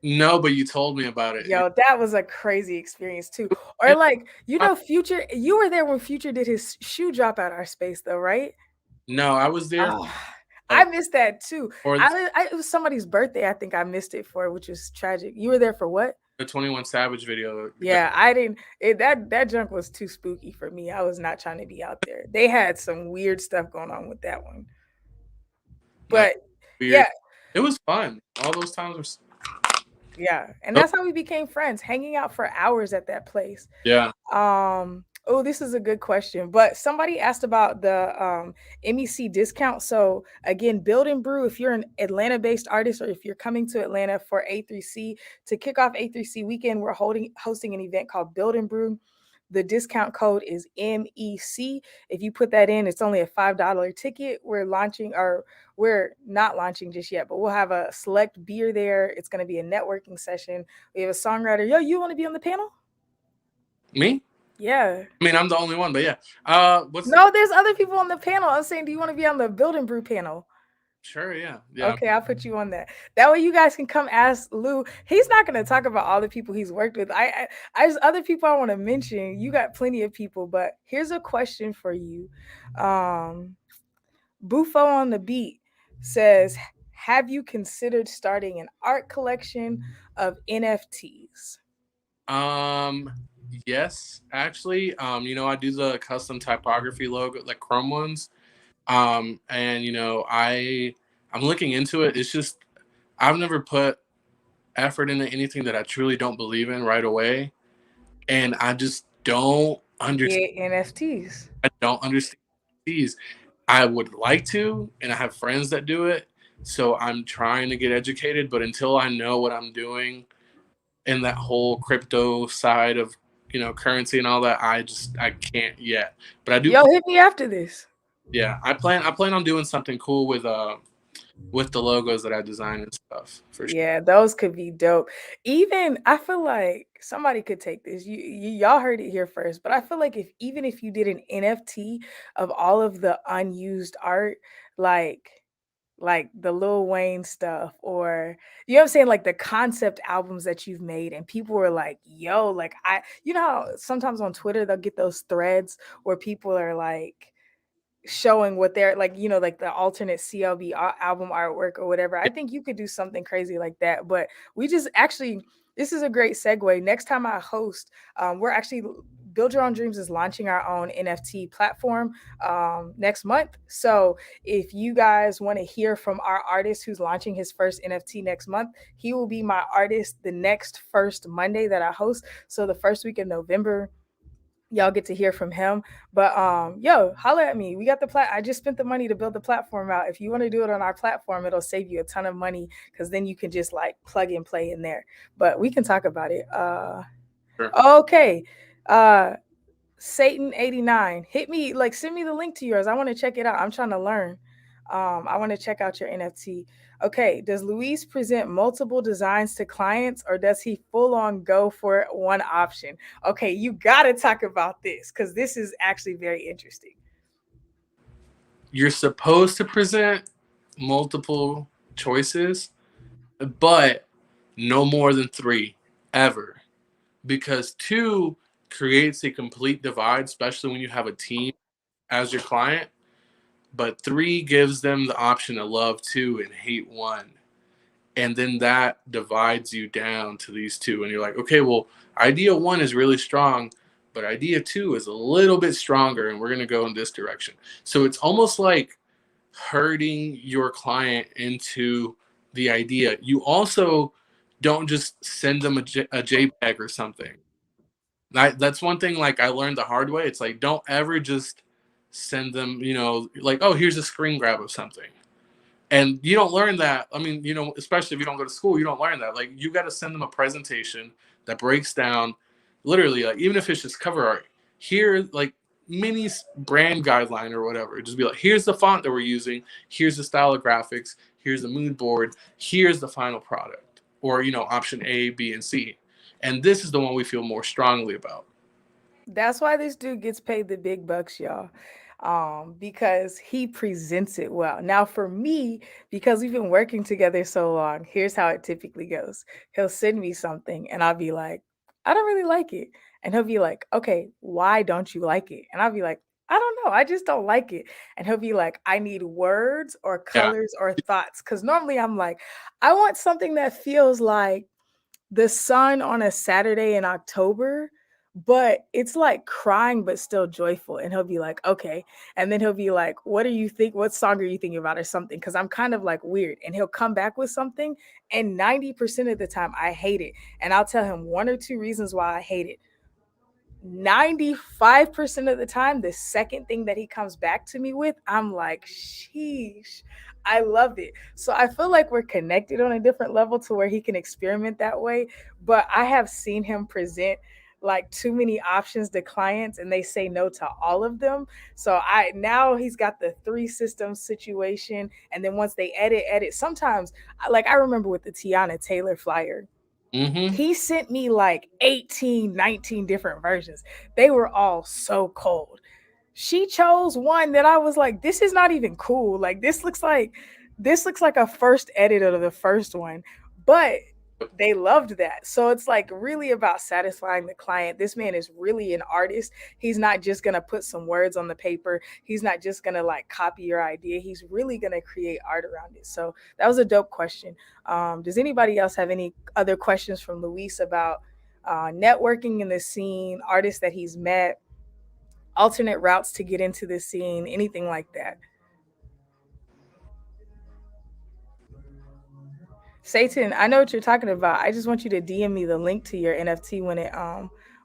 No, but you told me about it. Yo, that was a crazy experience too. Or like, Future, you were there when Future did his shoe drop out our space though, right? No, I was there Oh, uh, I missed that too. for It was somebody's birthday. I think I missed it for, which was tragic. You were there for what? the 21 Savage video. Yeah, I didn't. That junk was too spooky for me. I was not trying to be out there. They had some weird stuff going on with that one. Like, But weird. yeah, It was fun. All those times were. yeah, and that's how we became friends, hanging out for hours at that place. Yeah. Oh, this is a good question. But somebody asked about the MEC discount. So again, Build and Brew, if you're an Atlanta-based artist or if you're coming to Atlanta for A3C to kick off A3C weekend, we're hosting an event called Build and Brew. The discount code is MEC. If you put that in, it's only a $5 ticket. We're not launching just yet, but we'll have a select beer there. It's going to be a networking session. We have a songwriter. Yo, you want to be on the panel? Me? Yeah. I mean, I'm the only one, but yeah. There's other people on the panel. I'm saying, do you want to be on the Build and Brew panel? Sure, yeah. Yeah. Okay, I'll put you on that. That way you guys can come ask Lou. He's not going to talk about all the people he's worked with. I just other people I want to mention. You got plenty of people, but here's a question for you. Bufo on the Beat says, have you considered starting an art collection of NFTs? Yes, actually. I do the custom typography logo, like Chrome ones. And I'm looking into it. It's just I've never put effort into anything that I truly don't believe in right away. And I just don't understand. Yeah, NFTs. I don't understand these. I would like to, and I have friends that do it. So I'm trying to get educated, but until I know what I'm doing in that whole crypto side of currency and all that, I can't yet. But I do. Yo, hit me after this. Yeah, I plan on doing something cool with the logos that I design and stuff for sure. Yeah, those could be dope. Even I feel like somebody could take this. Y'all heard it here first, but I feel like if you did an NFT of all of the unused art, like the Lil Wayne stuff, or you know what I'm saying, like the concept albums that you've made, and people were like, yo, like how sometimes on Twitter they'll get those threads where people are like showing what they're like, like the alternate CLB album artwork or whatever. I think you could do something crazy like that. But we just actually, this is a great segue. Next time I host, we're actually Build Your Own Dreams is launching our own NFT platform next month. So if you guys want to hear from our artist who's launching his first NFT next month, he will be my artist the next first Monday that I host. So the first week of November, y'all get to hear from him. But yo, holla at me. We got I just spent the money to build the platform out. If you want to do it on our platform, it'll save you a ton of money because then you can just like plug and play in there. But we can talk about it. Sure. Okay. Satan 89. Hit me, like send me the link to yours. I want to check it out. I'm trying to learn. I want to check out your NFT. Okay, does Luis present multiple designs to clients or does he full on go for one option? Okay, you got to talk about this because this is actually very interesting. You're supposed to present multiple choices, but no more than 3 ever, because two creates a complete divide, especially when you have a team as your client. But three gives them the option to love two and hate one. And then that divides you down to these two. And you're like, okay, well, idea one is really strong, but idea two is a little bit stronger, and we're going to go in this direction. So it's almost like herding your client into the idea. You also don't just send them a JPEG or something. That's one thing, like, I learned the hard way. It's like, don't ever just send them, like, oh, here's a screen grab of something. And you don't learn that. I mean, especially if you don't go to school, you don't learn that. Like, you got to send them a presentation that breaks down, literally, like, even if it's just cover art, here, like, mini brand guideline or whatever. Just be like, here's the font that we're using, here's the style of graphics, here's the mood board, here's the final product, or option A, B, and C. And this is the one we feel more strongly about. That's why this dude gets paid the big bucks, y'all. Because he presents it well. Now, for me, because we've been working together so long, here's how it typically goes. He'll send me something and I'll be like, I don't really like it. And he'll be like, okay, why don't you like it? And I'll be like, I don't know. I just don't like it. And he'll be like, I need words or Yeah. colors or thoughts. Cause normally I'm like, I want something that feels like the sun on a Saturday in October, but it's like crying but still joyful. And he'll be like, okay. And then he'll be like, what do you think? What song are you thinking about or something? Because I'm kind of like weird. And he'll come back with something. And 90% of the time I hate it. And I'll tell him one or two reasons why I hate it. 95% of the time, the second thing that he comes back to me with, I'm like, sheesh, I loved it. So I feel like we're connected on a different level to where he can experiment that way. But I have seen him present like too many options to clients and they say no to all of them. So I now he's got the three systems situation. And then once they edit, sometimes like I remember with the Tiana Taylor flyer, Mm-hmm. he sent me like 18, 19 different versions. They were all so cold. She chose one that I was like, this is not even cool. Like this looks like a first edit of the first one. But they loved that. So it's like really about satisfying the client. This man is really an artist. He's not just going to put some words on the paper. He's not just going to like copy your idea. He's really going to create art around it. So that was a dope question. Does anybody else have any other questions from Luis about networking in the scene, artists that he's met, alternate routes to get into the scene, anything like that? Satan, I know what you're talking about. I just want you to DM me the link to your NFT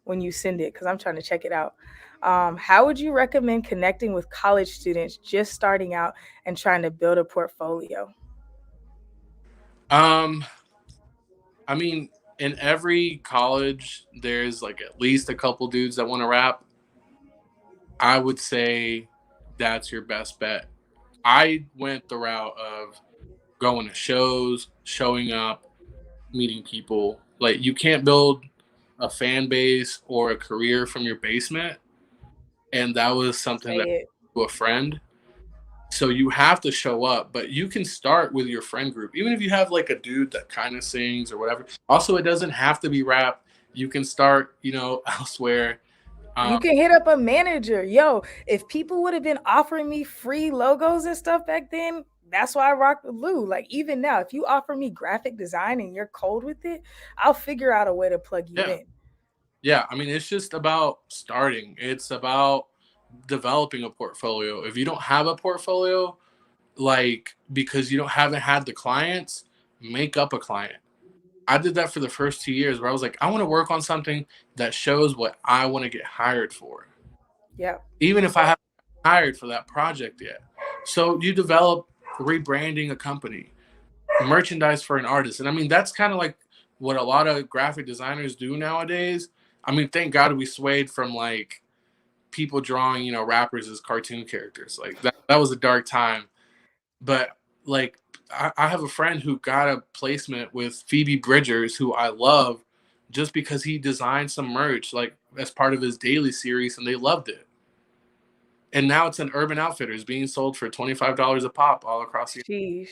when you send it because I'm trying to check it out. How would you recommend connecting with college students just starting out and trying to build a portfolio? Um, I mean, in every college, there's like at least a couple dudes that want to rap. I would say that's your best bet. I went the route of going to shows, showing up, meeting people. Like, you can't build a fan base or a career from your basement. And that was something Say that it. to a friend. So you have to show up, but you can start with your friend group. Even if you have like a dude that kind of sings or whatever. Also, it doesn't have to be rap. You can start, elsewhere. You Um, can hit up a manager. Yo, if people would have been offering me free logos and stuff back then, that's why I rock with Lou. Like even now, if you offer me graphic design and you're cold with it, I'll figure out a way to plug you yeah. in. Yeah. I mean, it's just about starting, it's about developing a portfolio. If you don't have a portfolio, like, because you haven't had the clients, make up a client. I did that for the first 2 years where I was like, I want to work on something that shows what I want to get hired for, Yep. even if I haven't been hired for that project yet. So you develop rebranding a company, merchandise for an artist. And I mean, that's kind of like what a lot of graphic designers do nowadays. I mean, thank God we swayed from like people drawing, rappers as cartoon characters. Like that was a dark time. But like, I have a friend who got a placement with Phoebe Bridgers, who I love, just because he designed some merch like as part of his daily series, and they loved it. And now it's an Urban Outfitters being sold for $25 a pop all across the. Sheesh.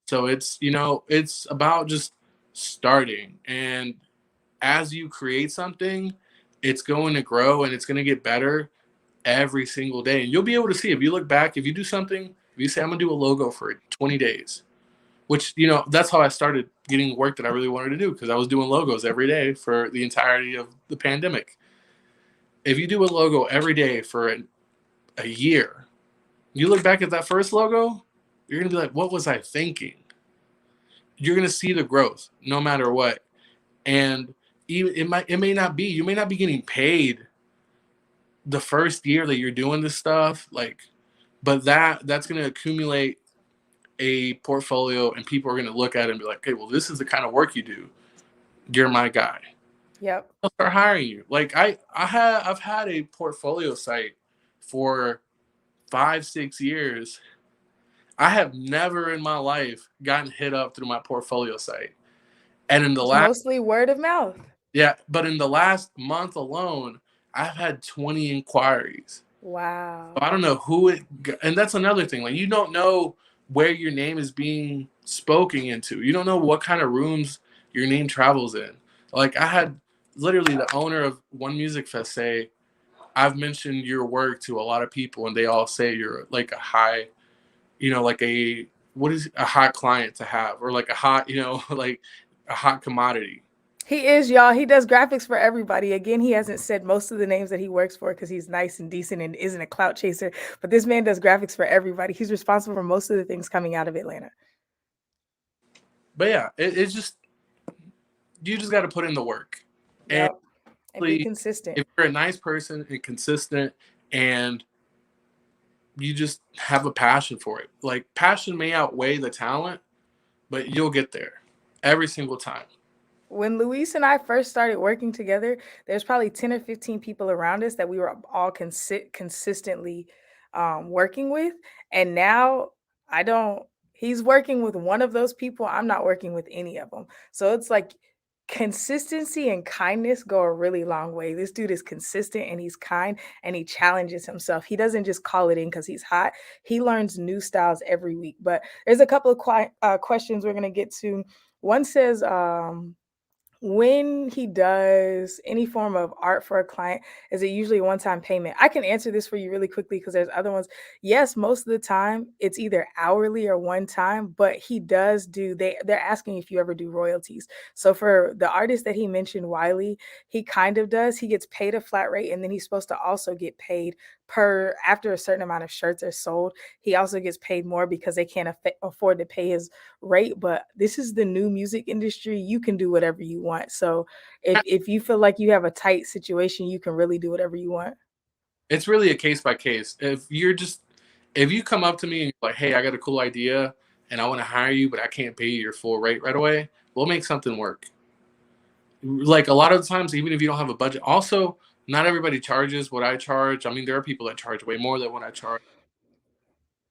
So it's about just starting, and as you create something, it's going to grow and it's going to get better every single day. And you'll be able to see if you look back, if you do something, if you say, I'm going to do a logo for 20 days, which, that's how I started getting work that I really wanted to do, because I was doing logos every day for the entirety of the pandemic. If you do a logo every day for a year, you look back at that first logo, you're going to be like, what was I thinking? You're going to see the growth no matter what. And even it may not be, you may not be getting paid the first year that you're doing this stuff, but that's going to accumulate a portfolio, and people are going to look at it and be like, okay, well, this is the kind of work you do. You're my guy. Yep. I'll start hiring you. I've had a portfolio site for 5-6 years. I have never in my life gotten hit up through my portfolio site. And in the It's last mostly word of mouth. Yeah, but in the last month alone, I've had 20 inquiries. Wow. So I don't know who and that's another thing. Like, you don't know where your name is being spoken into. You don't know what kind of rooms your name travels in. Like, I had literally the owner of one music fest say, I've mentioned your work to a lot of people, and they all say you're like a high, like what is a hot client to have, or like a hot, like a hot commodity. He is, y'all. He does graphics for everybody. Again, he hasn't said most of the names that he works for because he's nice and decent and isn't a clout chaser. But this man does graphics for everybody. He's responsible for most of the things coming out of Atlanta. But yeah, it's just, you just got to put in the work. Yep. And be And consistent. if you're a nice person and consistent, and you just have a passion for it, like, passion may outweigh the talent, but you'll get there every single time. When Luis and I first started working together, there's probably 10 or 15 people around us that we were all consistently working with. And now I don't, he's working with one of those people. I'm not working with any of them. So it's like consistency and kindness go a really long way. This dude is consistent and he's kind and he challenges himself. He doesn't just call it in because he's hot. He learns new styles every week. But there's a couple of questions we're going to get to. One says, when he does any form of art for a client, is it usually a one-time payment? I can answer this for you really quickly because there's other ones. Yes, most of the time it's either hourly or one time, but he does they're asking if you ever do royalties. So for the artist that he mentioned, Wiley, he kind of does. He gets paid a flat rate, and then he's supposed to also get paid per after a certain amount of shirts are sold. He also gets paid more because they can't afford to pay his rate. But this is the new music industry. You can do whatever you want. So if you feel like you have a tight situation, you can really do whatever you want. It's really a case by case. If you come up to me and you're like, hey, I got a cool idea and I want to hire you, but I can't pay you your full rate right away, we'll make something work. Like, a lot of the times, even if you don't have a budget, also, not everybody charges what I charge. I mean, there are people that charge way more than what I charge.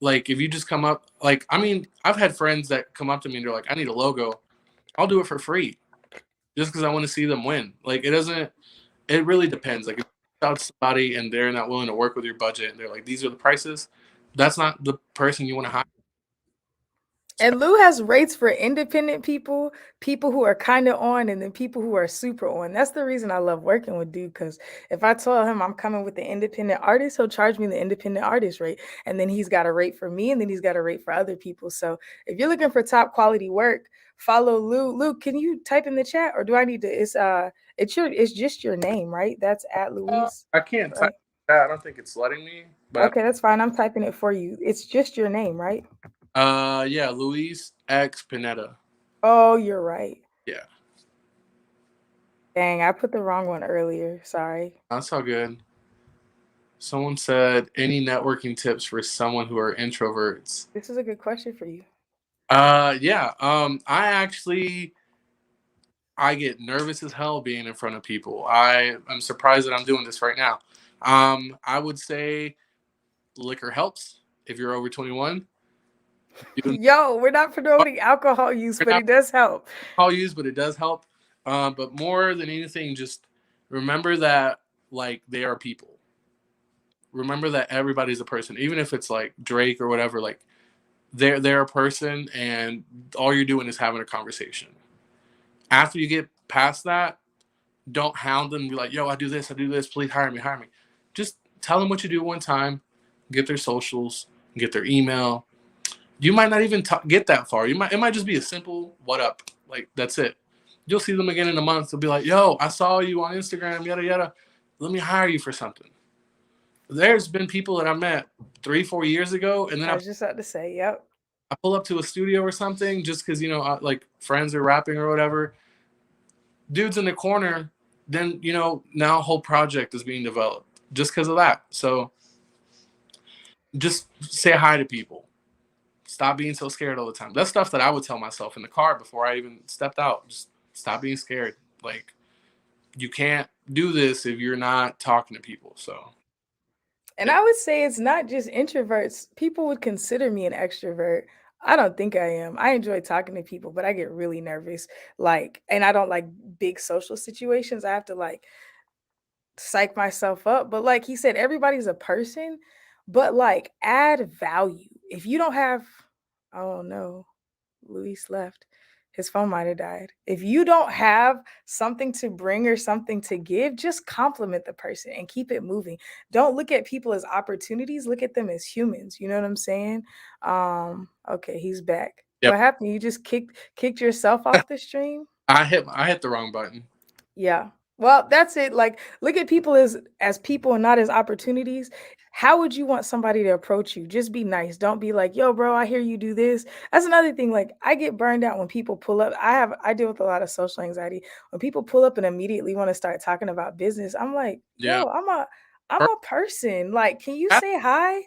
Like, if you just come up, like, I mean, I've had friends that come up to me and they're like, I need a logo. I'll do it for free just because I want to see them win. Like, it really depends. Like, if you out somebody and they're not willing to work with your budget and they're like, these are the prices, that's not the person you want to hire. And Lou has rates for independent people, people who are kind of on, and then people who are super on. That's the reason I love working with dude, because if I told him I'm coming with the independent artist, he'll charge me the independent artist rate. And then he's got a rate for me, and then he's got a rate for other people. So if you're looking for top quality work, follow Lou. Lou, can you type in the chat, or do I need to? It's just your name, right? That's at Luis. I can't type Right? that. I don't think it's letting me. But Okay, that's fine. I'm typing it for you. It's just your name, right? yeah, Luis X Pineda. Oh, you're right. Yeah, Dang, I put the wrong one earlier. Sorry. that's all good. Someone said, any networking tips for someone who are introverts? This is a good question for you. Yeah. I get nervous as hell being in front of people. I'm surprised that I'm doing this right now. I would say liquor helps if you're over 21. Yo, we're not promoting alcohol use, but it does help. I'll use, but it does help. But more than anything, just remember that, like, they are people. Remember that everybody's a person, even if it's like Drake or whatever. Like, they're a person, and all you're doing is having a conversation. After you get past that, Don't hound them and be like, yo, I do this, please hire me, hire me. Just tell them what you do one time, get their socials, get their email. You might not even get that far. It might just be a simple what up. Like, that's it. You'll see them again in a month. They'll be like, yo, I saw you on Instagram, yada yada. Let me hire you for something. There's been people that I met 3-4 years ago, and then I was just about to say, yep. I pull up to a studio or something just because, like friends are rapping or whatever. Dude's in the corner, then, now a whole project is being developed just because of that. So just say hi to people. Stop being so scared all the time. That's stuff that I would tell myself in the car before I even stepped out. Just stop being scared. Like, you can't do this if you're not talking to people. So, And yeah. I would say it's not just introverts. People would consider me an extrovert. I don't think I am. I enjoy talking to people, but I get really nervous. Like, and I don't like big social situations. I have to like psych myself up. But like he said, everybody's a person, but like add value. If you don't have, oh no, Luis left. His phone might have died. If you don't have something to bring or something to give, just compliment the person and keep it moving. Don't look at people as opportunities. Look at them as humans. You know what I'm saying? Okay, he's back. Yep. What happened? You just kicked yourself off the stream? I hit the wrong button. Yeah. Well, that's it. Like, look at people as people and not as opportunities. How would you want somebody to approach you? Just be nice. Don't be like, "Yo, bro, I hear you do this." That's another thing. Like, I get burned out when people pull up. I deal with a lot of social anxiety. When people pull up and immediately want to start talking about business, I'm like, Yeah. "Yo, I'm a person. Like, can you That's say hi?"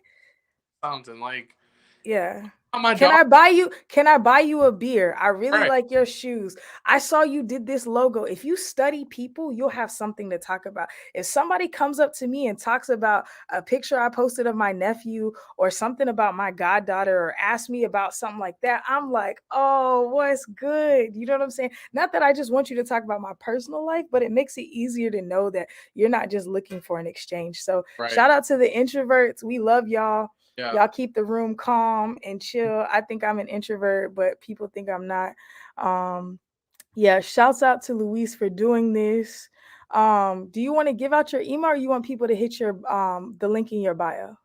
something like, Yeah. on my Can dog. I buy you a beer? I really Right. like your shoes. I saw you did this logo. If you study people, you'll have something to talk about. If somebody comes up to me and talks about a picture I posted of my nephew or something about my goddaughter or ask me about something like that, I'm like, "Oh, what's good?" You know what I'm saying? Not that I just want you to talk about my personal life, but it makes it easier to know that you're not just looking for an exchange. So, Right. shout out to the introverts. We love y'all. Yeah. Y'all keep the room calm and chill. I think I'm an introvert, but people think I'm not. Um, yeah, shouts out to Luis for doing this. Do you want to give out your email or you want people to hit your the link in your bio?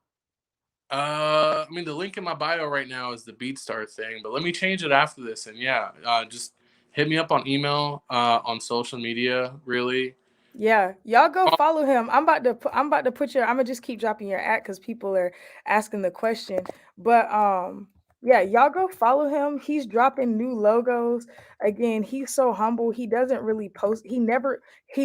I mean, the link in my bio right now is the BeatStars thing, but let me change it after this. And yeah, just hit me up on email, on social media, really. Yeah, y'all go Oh, follow him. I'm about to put your I'm gonna just keep dropping your at because people are asking the question. But yeah, y'all go follow him. He's dropping new logos. Again, he's so humble. He doesn't really post, he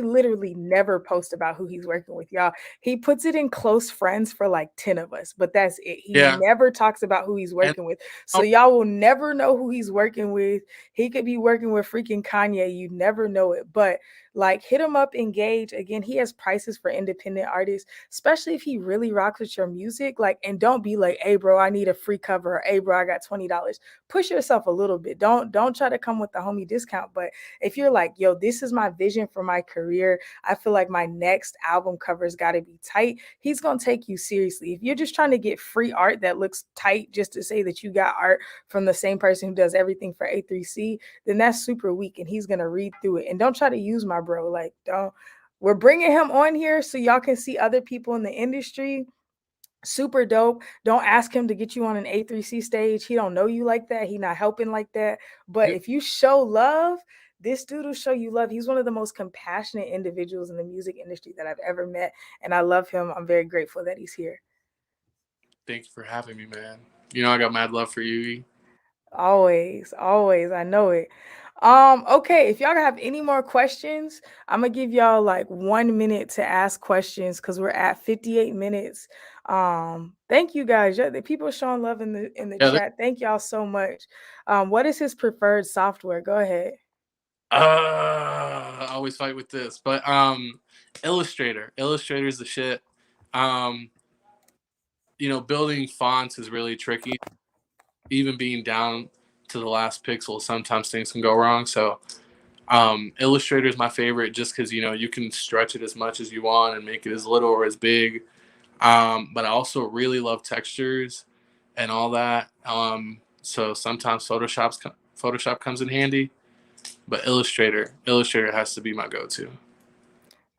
literally never posts about who he's working with, y'all. He puts it in close friends for like 10 of us, but that's it. He yeah. never talks about who he's And working with. So oh, y'all will never know who he's working with. He could be working with freaking Kanye. You never know it. But like, hit him up, engage. Again, he has prices for independent artists, especially if he really rocks with your music. Like, and don't be like, "Hey, bro, I need a free cover," or, "Hey, bro, I got $20." Push yourself a little bit. Don't try to come with the homie discount. But if you're like, "Yo, this is my vision for my career. I feel like my next album cover's got to be tight," he's gonna take you seriously. If you're just trying to get free art that looks tight just to say that you got art from the same person who does everything for A3C, then that's super weak, and he's gonna read through it. And don't try to use my bro. Like, don't. We're bringing him on here so y'all can see other people in the industry. Super dope. Don't ask him to get you on an A3C stage. He don't know you like that. He not helping like that. But yeah, if you show love, this dude will show you love. He's one of the most compassionate individuals in the music industry that I've ever met, and I love him. I'm very grateful that he's here. thank you for having me, man. I got mad love for you. Always, always. I know it. Okay, if y'all have any more questions, I'm gonna give y'all like 1 minute to ask questions because we're at 58 minutes. Thank you guys. The people showing love in the Yeah. chat. Thank y'all so much. What is his preferred software? Go ahead. I always fight with this, but Illustrator is the shit. Um, building fonts is really tricky. Even being down to the last pixel, sometimes things can go wrong. So Illustrator is my favorite just because you can stretch it as much as you want and make it as little or as big. But I also really love textures and all that. So sometimes Photoshop comes in handy, but Illustrator has to be my go-to.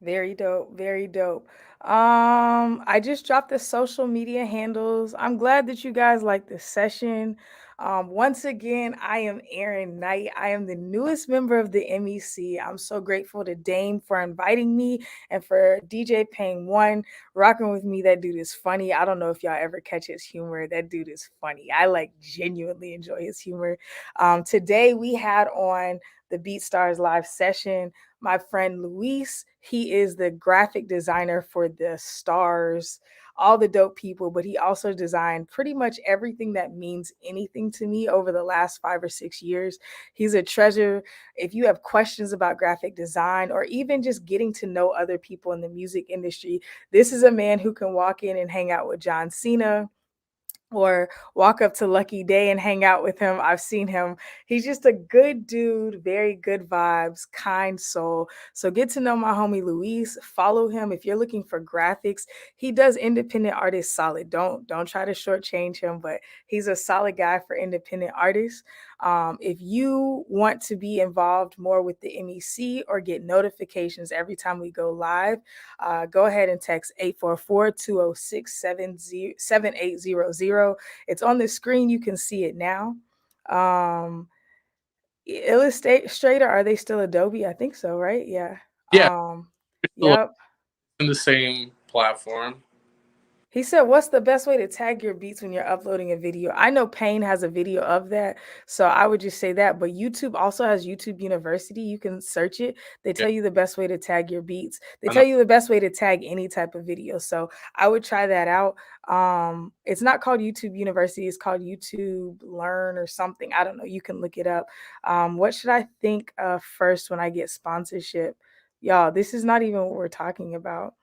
Very dope. Very dope. I just dropped the social media handles. I'm glad that you guys like this session. Once again, I am Erinn Knight. I am the newest member of the MEC. I'm so grateful to Dame for inviting me and for DJ Payne One rocking with me. That dude is funny. I don't know if y'all ever catch his humor. That dude is funny. I like genuinely enjoy his humor. Today we had on the BeatStars live session my friend Luis. He is the graphic designer for the stars, all the dope people, but he also designed pretty much everything that means anything to me over the last 5 or 6 years. He's a treasure. If you have questions about graphic design or even just getting to know other people in the music industry, this is a man who can walk in and hang out with John Cena or walk up to Lucky Day and hang out with him. I've seen him. He's just a good dude, very good vibes, kind soul. So get to know my homie Luis. Follow him if you're looking for graphics. He does independent artists solid. Don't try to shortchange him, but he's a solid guy for independent artists. If you want to be involved more with the MEC or get notifications every time we go live, go ahead and text 844-206-7800. It's on the screen. You can see it now. Um, Illustrator, are they still Adobe? I think so, right? Yeah. Yeah, it's still Yep. in the same platform. He said, "What's the best way to tag your beats when you're uploading a video?" I know Payne has a video of that, so I would just say that. But YouTube also has YouTube University. You can search it. They Yeah, tell you the best way to tag your beats. They I know. tell you the best way to tag any type of video. So I would try that out. It's not called YouTube University. It's called YouTube Learn or something. I don't know. You can look it up. What should I think of first when I get sponsorship? Y'all, this is not even what we're talking about.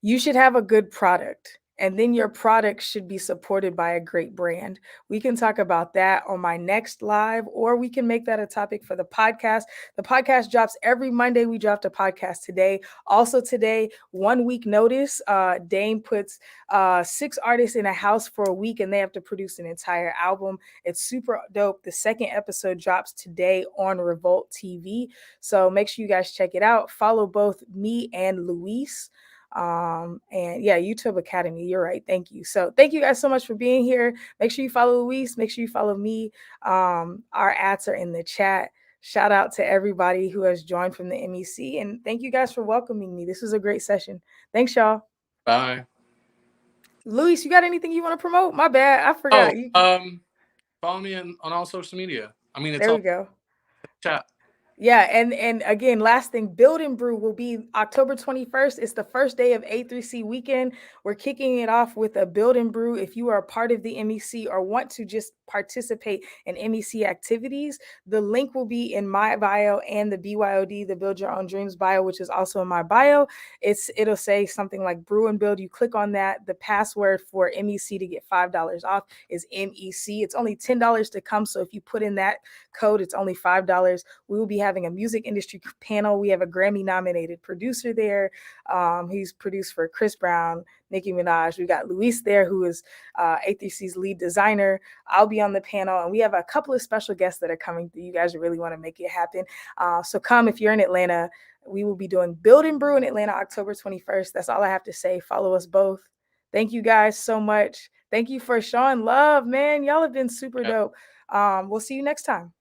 You should have a good product, and then your product should be supported by a great brand. We can talk about that on my next live, or we can make that a topic for the podcast. The podcast drops every Monday. We dropped a podcast today. Also today, 1 week notice. Dame puts 6 artists in a house for a week, and they have to produce an entire album. It's super dope. The second episode drops today on Revolt TV. So make sure you guys check it out. Follow both me and Luis. And yeah, YouTube Academy, you're right. Thank you. So thank you guys so much for being here. Make sure you follow Luis, make sure you follow me. Our ads are in the chat. Shout out to everybody who has joined from the MEC, and thank you guys for welcoming me. This was a great session. Thanks, y'all. Bye. Luis, you got anything you want to promote? My bad, I Oh, forgot. You follow me on all social media. I mean, it's There we all go. chat. Yeah, and again, last thing, Build and Brew will be October 21st. It's the first day of A3C weekend. We're kicking it off with a Build and Brew. If you are a part of the MEC or want to just participate in MEC activities, the link will be in my bio and the BYOD, the Build Your Own Dreams bio, which is also in my bio. It'll say something like Brew and Build. You click on that. The password for MEC to get $5 off is MEC. It's only $10 to come. So if you put in that code, it's only $5. We will be having a music industry panel. We have a Grammy nominated producer there. He's produced for Chris Brown, Nicki Minaj. We got Luis there, who is A3C's lead designer. I'll be on the panel, and we have a couple of special guests that are coming through. You guys really want to make it happen. So come if you're in Atlanta. We will be doing Build and Brew in Atlanta October 21st. That's all I have to say. Follow us both. Thank you guys so much. Thank you for showing love, man. Y'all have been super Yeah. dope. We'll see you next time.